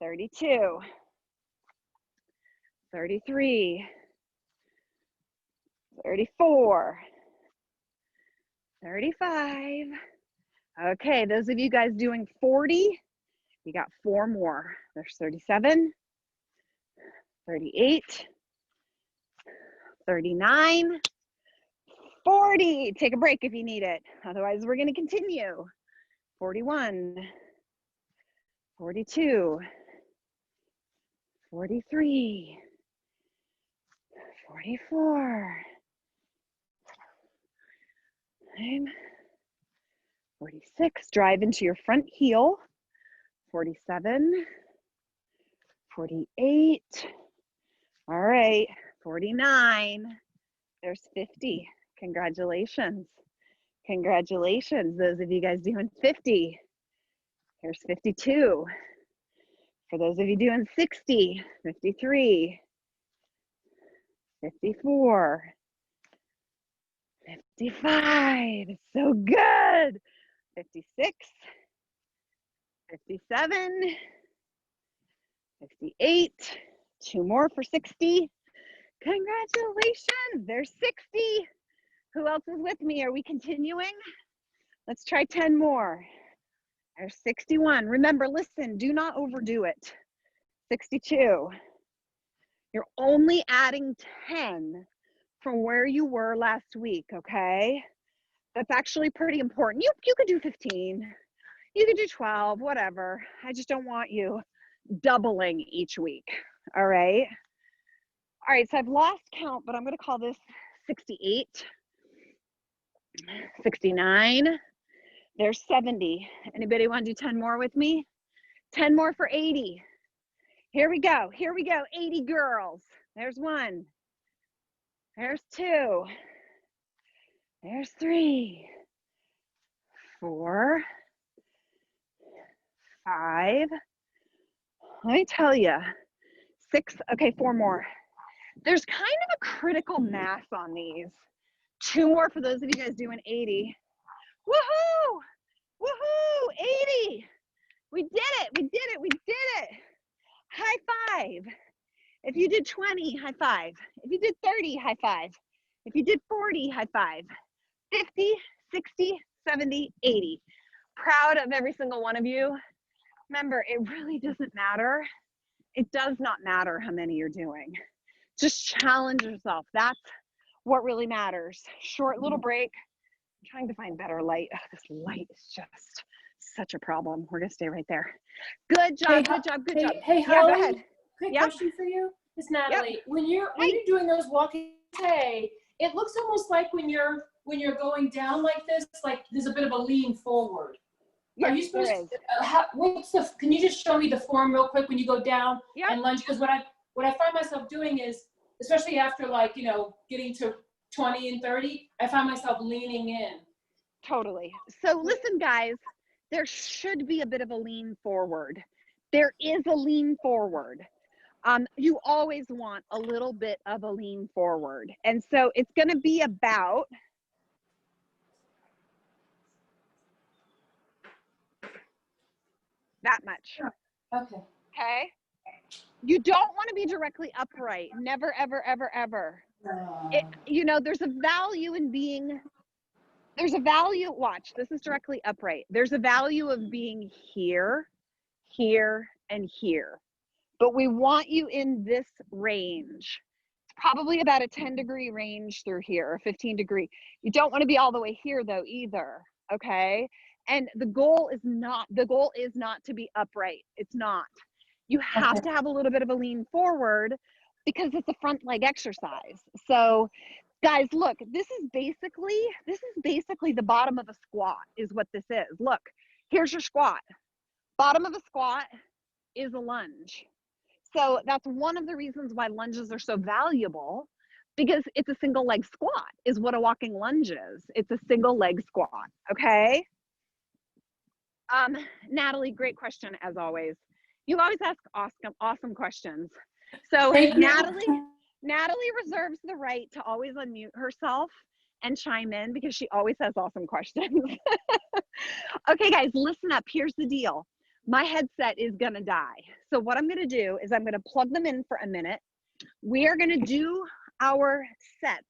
32, 33, 34, 35. Okay, those of you guys doing 40, you got 4 more. There's 37, 38, 39, 40. Take a break if you need it. Otherwise, we're going to continue. 41, 42, 43, 44, 46. Drive into your front heel. 47, 48. All right, 49. There's 50. Congratulations. Congratulations, those of you guys doing 50. Here's 52. For those of you doing 60, 53, 54, 55. It's so good. 56, 57, 58. 2 more for 60. Congratulations. There's 60. Who else is with me? Are we continuing? Let's try 10 more. There's 61. Remember, listen, do not overdo it. 62. You're only adding 10 from where you were last week, okay? That's actually pretty important. You could do 15. You could do 12, whatever. I just don't want you doubling each week, all right? All right, so I've lost count, but I'm going to call this 68, 69. There's 70. Anybody want to do 10 more with me? 10 more for 80. Here we go. Here we go. 80 girls. There's 1. There's 2. There's 3. 4. 5. Let me tell you. 6. Okay, 4 more. There's kind of a critical mass on these. 2 more for those of you guys doing 80. Woohoo! Woohoo! 80! We did it! We did it! We did it! High five! If you did 20, high five. If you did 30, high five. If you did 40, high five. 50, 60, 70, 80. Proud of every single one of you. Remember, it really doesn't matter. It does not matter how many you're doing. Just challenge yourself. That's what really matters. Short little break. I'm trying to find better light. Oh, this light is just such a problem. We're gonna stay right there. Good job, Hey, good job, good job. Hey, yeah, Holly, go ahead. Quick Yep. question for you. It's Natalie. Yep. When you're doing those walking today, it looks almost like when you're going down like this, like there's a bit of a lean forward. Yes, Are you supposed to? Can you just show me the form real quick when you go down and lunge? Because what I find myself doing is, especially after like, you know, getting to 20 and 30, I find myself leaning in. Totally. So listen, guys, there should be a bit of a lean forward. There is a lean forward. You always want a little bit of a lean forward. And so it's going to be about that much. Okay. Okay. You don't want to be directly upright. Never, ever, ever, ever. You know, there's a value in being, watch, this is directly upright. There's a value of being here, here, and here. But we want you in this range. It's probably about a 10-degree range through here, or 15-degree. You don't want to be all the way here though either, okay? And the goal is not to be upright. It's not. You have to have a little bit of a lean forward because it's a front leg exercise. So guys, look, this is basically the bottom of a squat is what this is. Look, here's your squat. Bottom of a squat is a lunge. So that's one of the reasons why lunges are so valuable, because it's a single leg squat is what a walking lunge is. It's a single leg squat, okay? Natalie, great question as always. You always ask awesome questions. So Natalie reserves the right to always unmute herself and chime in because she always has awesome questions. Okay, guys, listen up. Here's the deal. My headset is gonna die. So what I'm gonna do is I'm gonna plug them in for a minute. We are gonna do our sets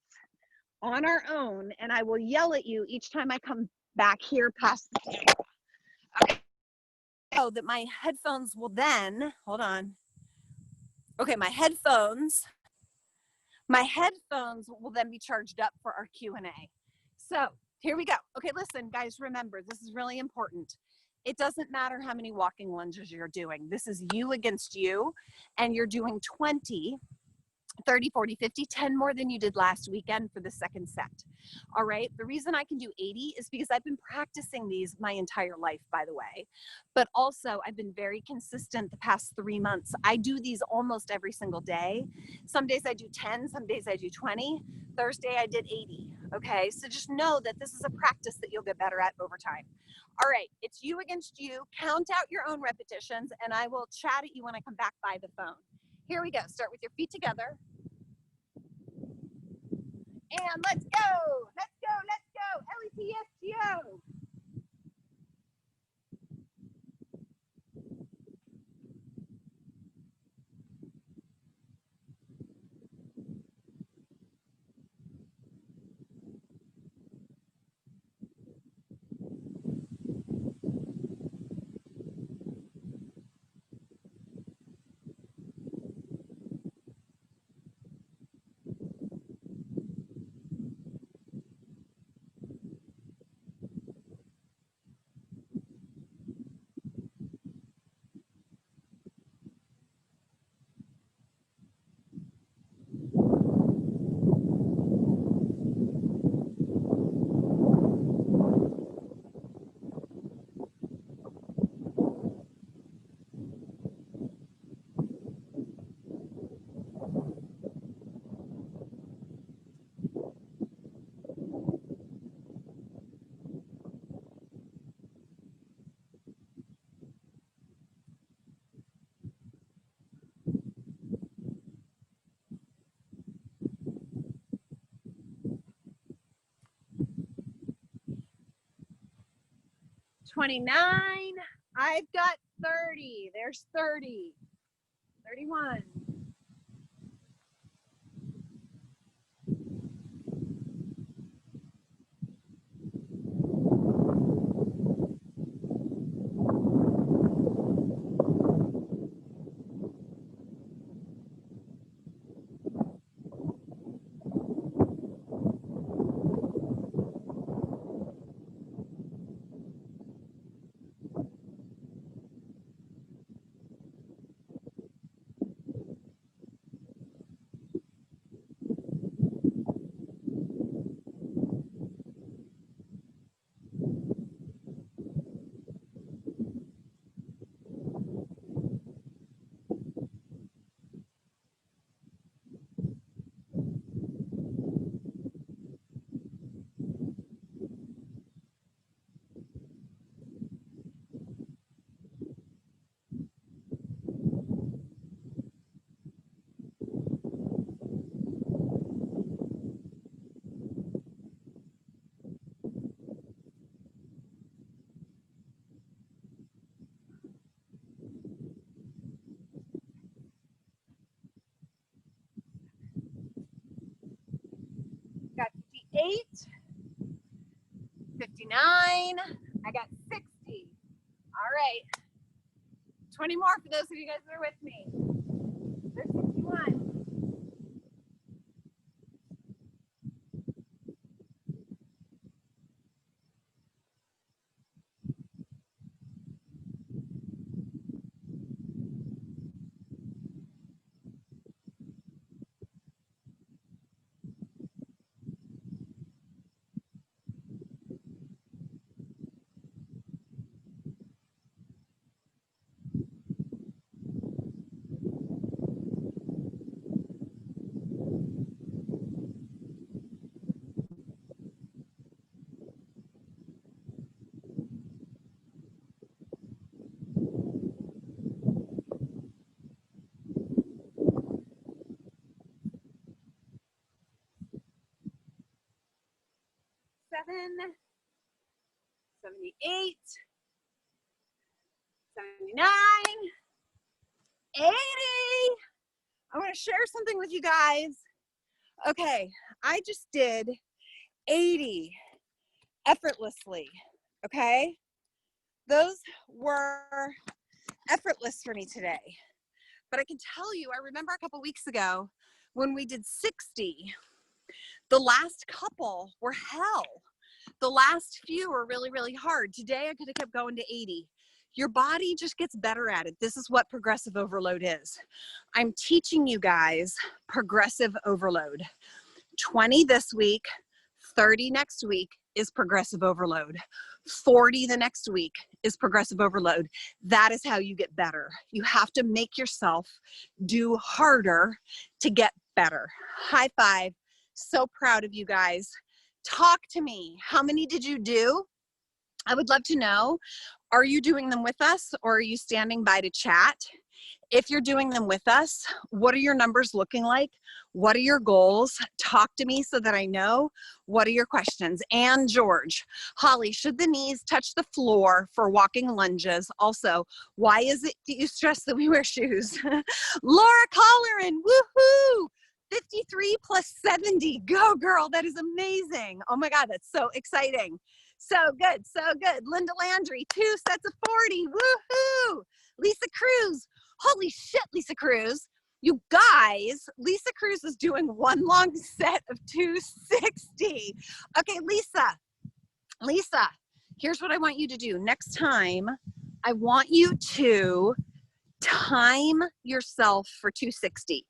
on our own, and I will yell at you each time I come back here past the camera. Okay. So that my headphones will then, hold on. Okay, my headphones will then be charged up for our Q&A. So here we go. Okay, listen, guys, remember, this is really important. It doesn't matter how many walking lunges you're doing. This is you against you, and you're doing 20, 30, 40, 50, 10 more than you did last weekend for the second set. All right. The reason I can do 80 is because I've been practicing these my entire life, by the way, but also I've been very consistent the past 3 months. I do these almost every single day. Some days I do 10, some days I do 20. Thursday I did 80. Okay. So just know that this is a practice that you'll get better at over time. All right. It's you against you. Count out your own repetitions, and I will chat at you when I come back by the phone. Here we go. Start with your feet together. And let's go. Let's go. Let's go. LETSGO. $29. I've got 30. There's 30. 31. Got 58, 59, I got 60. All right, 20 more for those of you guys that are with me. There's 61. Seven, 78, 79, 80. I want to share something with you guys. Okay, I just did 80 effortlessly, okay? Those were effortless for me today. But I can tell you, I remember a couple weeks ago when we did 60, the last couple were hell. The last few were really, really hard. Today I could have kept going to 80. Your body just gets better at it. This is what progressive overload is. I'm teaching you guys progressive overload. 20 this week, 30 next week is progressive overload. 40 the next week is progressive overload. That is how you get better. You have to make yourself do harder to get better. High five. So proud of you guys. Talk to me. How many did you do? I would love to know. Are you doing them with us or are you standing by to chat? If you're doing them with us, what are your numbers looking like? What are your goals? Talk to me so that I know. What are your questions? And George, Holly, should the knees touch the floor for walking lunges? Also, why is it that you stress that we wear shoes? Laura Colleran, woohoo! 53 plus 70, go girl, that is amazing. Oh my God, that's so exciting. So good, so good. Linda Landry, 2 sets of 40, woohoo! Lisa Cruz, holy shit, Lisa Cruz. You guys, Lisa Cruz is doing one long set of 260. Okay, Lisa, here's what I want you to do. Next time, I want you to time yourself for 260.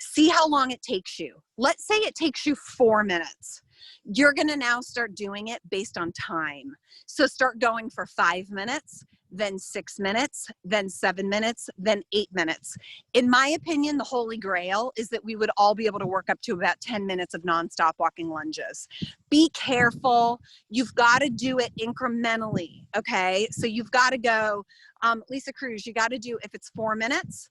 See how long it takes you. Let's say it takes you 4 minutes. You're gonna now start doing it based on time. So start going for 5 minutes, then 6 minutes, then 7 minutes, then 8 minutes. In my opinion, the holy grail is that we would all be able to work up to about 10 minutes of nonstop walking lunges. Be careful. You've got to do it incrementally, okay? So you've got to go, Lisa Cruz, you got to do, if it's 4 minutes,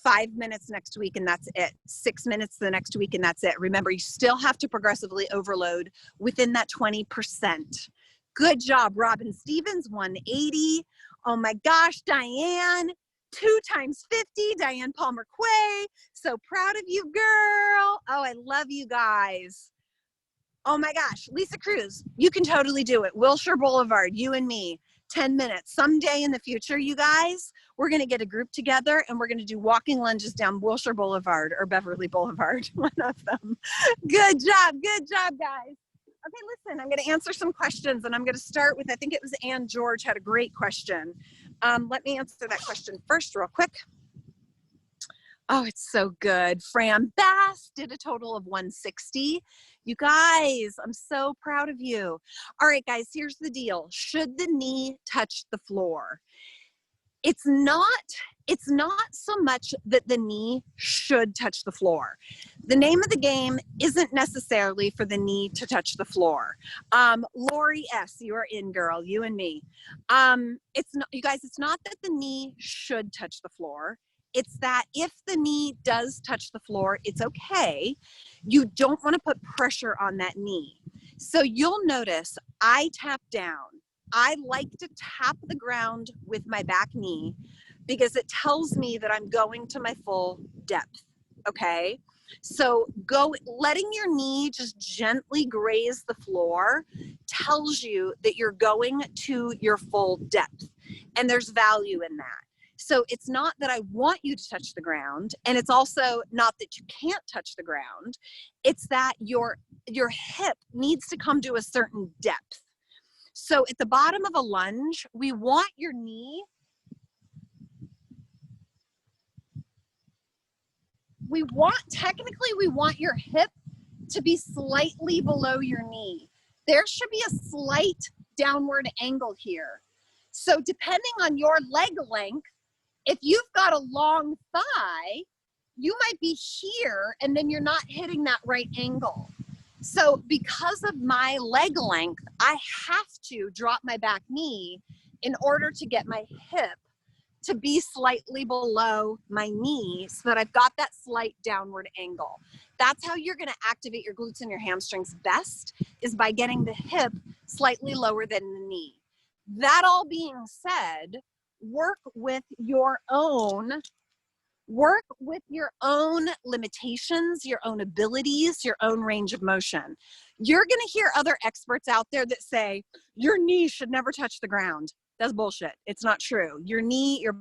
5 minutes next week and that's it. 6 minutes the next week and that's it. Remember, you still have to progressively overload within that 20%. Good job, Robin Stevens, 180. Oh my gosh, Diane, 2 times 50, Diane Palmer Quay. So proud of you, girl. Oh, I love you guys. Oh my gosh, Lisa Cruz, you can totally do it. Wilshire Boulevard, you and me, 10 minutes. Someday in the future, you guys, we're gonna get a group together and we're gonna do walking lunges down Wilshire Boulevard or Beverly Boulevard, one of them. Good job, guys. Okay, listen, I'm gonna answer some questions and I'm gonna start with, I think it was Ann George had a great question. Let me answer that question first real quick. Oh, it's so good. Fran Bass did a total of 160. You guys, I'm so proud of you. All right, guys, here's the deal. Should the knee touch the floor? It's not so much that the knee should touch the floor. The name of the game isn't necessarily for the knee to touch the floor. Lori S., you are in, girl, you and me. It's not, you guys, it's not that the knee should touch the floor. It's that if the knee does touch the floor, it's okay. You don't want to put pressure on that knee. So you'll notice I tap down. I like to tap the ground with my back knee because it tells me that I'm going to my full depth, okay? So letting your knee just gently graze the floor tells you that you're going to your full depth, and there's value in that. So it's not that I want you to touch the ground, and it's also not that you can't touch the ground. It's that your hip needs to come to a certain depth. So at the bottom of a lunge, we want your knee, technically we want your hip to be slightly below your knee. There should be a slight downward angle here. So depending on your leg length, if you've got a long thigh, you might be here and then you're not hitting that right angle. So because of my leg length, I have to drop my back knee in order to get my hip to be slightly below my knee so that I've got that slight downward angle. That's how you're gonna activate your glutes and your hamstrings best, is by getting the hip slightly lower than the knee. That all being said, work with your own Work with your own limitations, your own abilities, your own range of motion. You're going to hear other experts out there that say your knee should never touch the ground. That's bullshit. It's not true. Your knee, you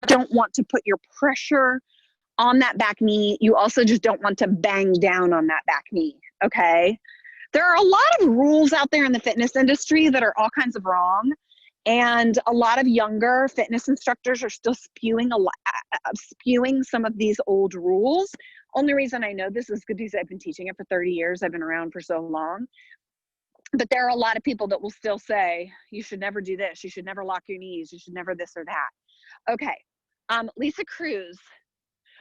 don't want to put your pressure on that back knee. You also just don't want to bang down on that back knee. Okay. There are a lot of rules out there in the fitness industry that are all kinds of wrong. And a lot of younger fitness instructors are still spewing some of these old rules. Only reason I know this is because I've been teaching it for 30 years. I've been around for so long. But there are a lot of people that will still say, you should never do this. You should never lock your knees. You should never this or that. Okay. Lisa Cruz,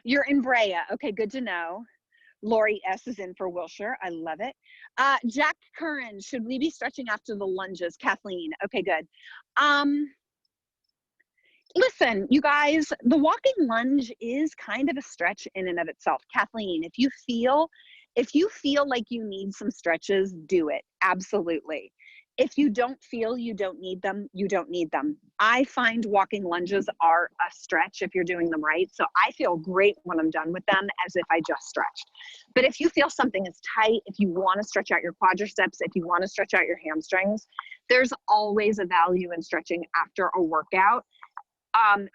you're in Brea. Okay, good to know. Lori S is in for Wilshire. I love it. Jack Curran, should we be stretching after the lunges? Kathleen, okay, good. Listen, you guys, the walking lunge is kind of a stretch in and of itself. Kathleen, if you feel like you need some stretches, do it. Absolutely. If you don't feel you don't need them, you don't need them. I find walking lunges are a stretch if you're doing them right. So I feel great when I'm done with them as if I just stretched. But if you feel something is tight, if you want to stretch out your quadriceps, if you want to stretch out your hamstrings, there's always a value in stretching after a workout.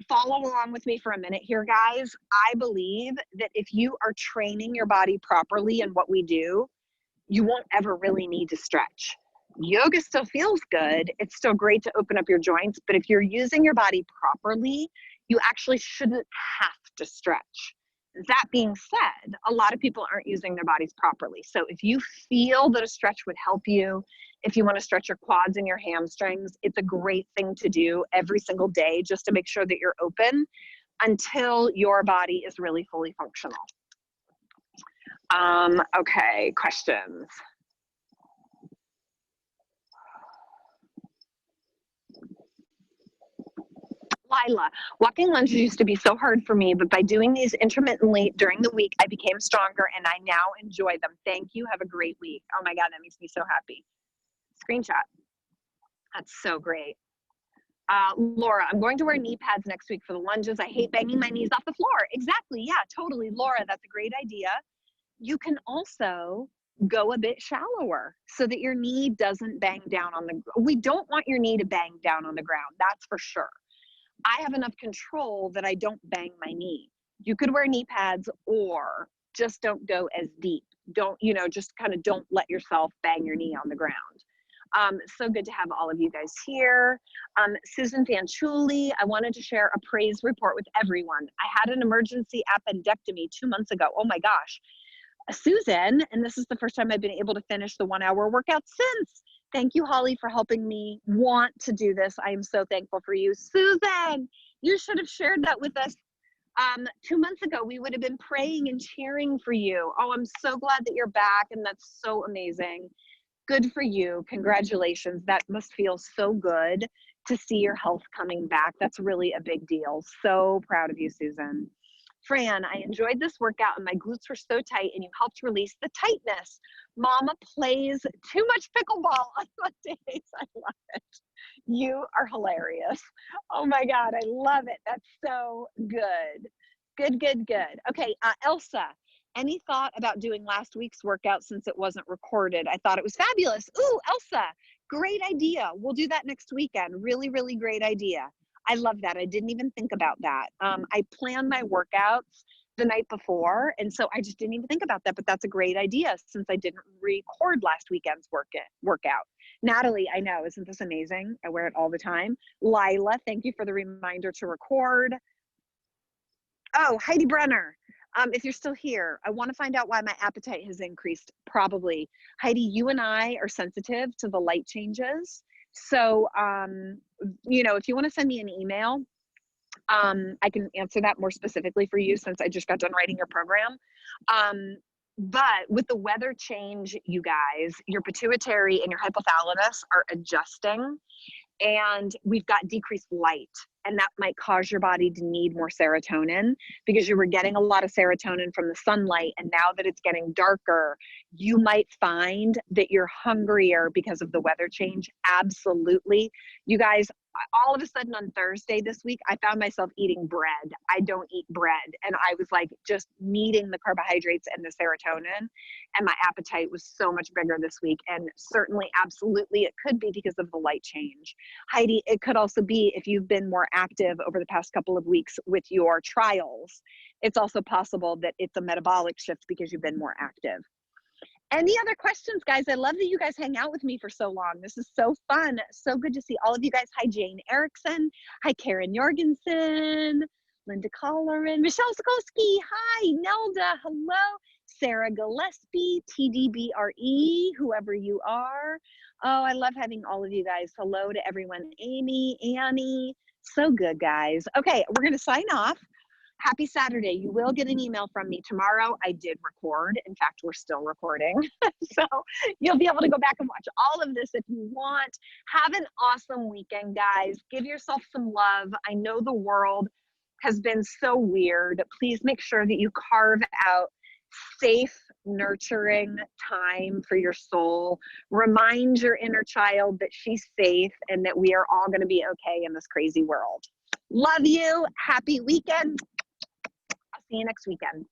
Follow along with me for a minute here, guys. I believe that if you are training your body properly in what we do, you won't ever really need to stretch. Yoga still feels good. It's still great to open up your joints, but if you're using your body properly, you actually shouldn't have to stretch. That being said, a lot of people aren't using their bodies properly. So if you feel that a stretch would help you, if you want to stretch your quads and your hamstrings, it's a great thing to do every single day just to make sure that you're open until your body is really fully functional. Okay, questions. Lila, walking lunges used to be so hard for me, but by doing these intermittently during the week, I became stronger and I now enjoy them. Thank you. Have a great week. Oh my God, that makes me so happy. Screenshot. That's so great. Laura, I'm going to wear knee pads next week for the lunges. I hate banging my knees off the floor. Exactly. Yeah, totally. Laura, that's a great idea. You can also go a bit shallower so that your knee doesn't bang down on the, we don't want your knee to bang down on the ground. That's for sure. I have enough control that I don't bang my knee. You could wear knee pads or just don't go as deep. Don't, just kind of don't let yourself bang your knee on the ground. So good to have all of you guys here. Susan Fanchuli, I wanted to share a praise report with everyone. I had an emergency appendectomy 2 months ago. Oh my gosh. Susan, and this is the first time I've been able to finish the 1 hour workout since. Thank you, Holly, for helping me want to do this. I am so thankful for you. Susan, you should have shared that with us 2 months ago. We would have been praying and cheering for you. Oh, I'm so glad that you're back, and that's so amazing. Good for you. Congratulations. That must feel so good to see your health coming back. That's really a big deal. So proud of you, Susan. Fran, I enjoyed this workout and my glutes were so tight and you helped release the tightness. Mama plays too much pickleball on Mondays. I love it. You are hilarious. Oh my God, I love it. That's so good. Good, good, good. Okay, Elsa, any thought about doing last week's workout since it wasn't recorded? I thought it was fabulous. Ooh, Elsa, great idea. We'll do that next weekend. Really, really great idea. I love that. I didn't even think about that. I planned my workouts the night before, and so I just didn't even think about that, but that's a great idea since I didn't record last weekend's workout. Natalie, I know, isn't this amazing? I wear it all the time. Lila, thank you for the reminder to record. Oh, Heidi Brenner, if you're still here, I want to find out why my appetite has increased. Probably. Heidi, you and I are sensitive to the light changes. So, if you want to send me an email, I can answer that more specifically for you since I just got done writing your program. But with the weather change, you guys, your pituitary and your hypothalamus are adjusting and we've got decreased light. And that might cause your body to need more serotonin because you were getting a lot of serotonin from the sunlight. And now that it's getting darker, you might find that you're hungrier because of the weather change. Absolutely. You guys, all of a sudden on Thursday this week, I found myself eating bread. I don't eat bread. And I was like just needing the carbohydrates and the serotonin. And my appetite was so much bigger this week. And certainly, absolutely, it could be because of the light change. Heidi, it could also be if you've been more active over the past couple of weeks with your trials. It's also possible that it's a metabolic shift because you've been more active. Any other questions, guys? I love that you guys hang out with me for so long. This is so fun. So good to see all of you guys. Hi, Jane Erickson. Hi, Karen Jorgensen. Linda Colleran. Michelle Sokolsky. Hi, Nelda. Hello. Sarah Gillespie. TDBRE, whoever you are. Oh, I love having all of you guys. Hello to everyone. Amy, Annie. So good, guys. Okay, we're going to sign off. Happy Saturday. You will get an email from me tomorrow. I did record. In fact, we're still recording. So you'll be able to go back and watch all of this if you want. Have an awesome weekend, guys. Give yourself some love. I know the world has been so weird. Please make sure that you carve out safe, nurturing time for your soul. Remind your inner child that she's safe and that we are all going to be okay in this crazy world. Love you. Happy weekend. See you next weekend.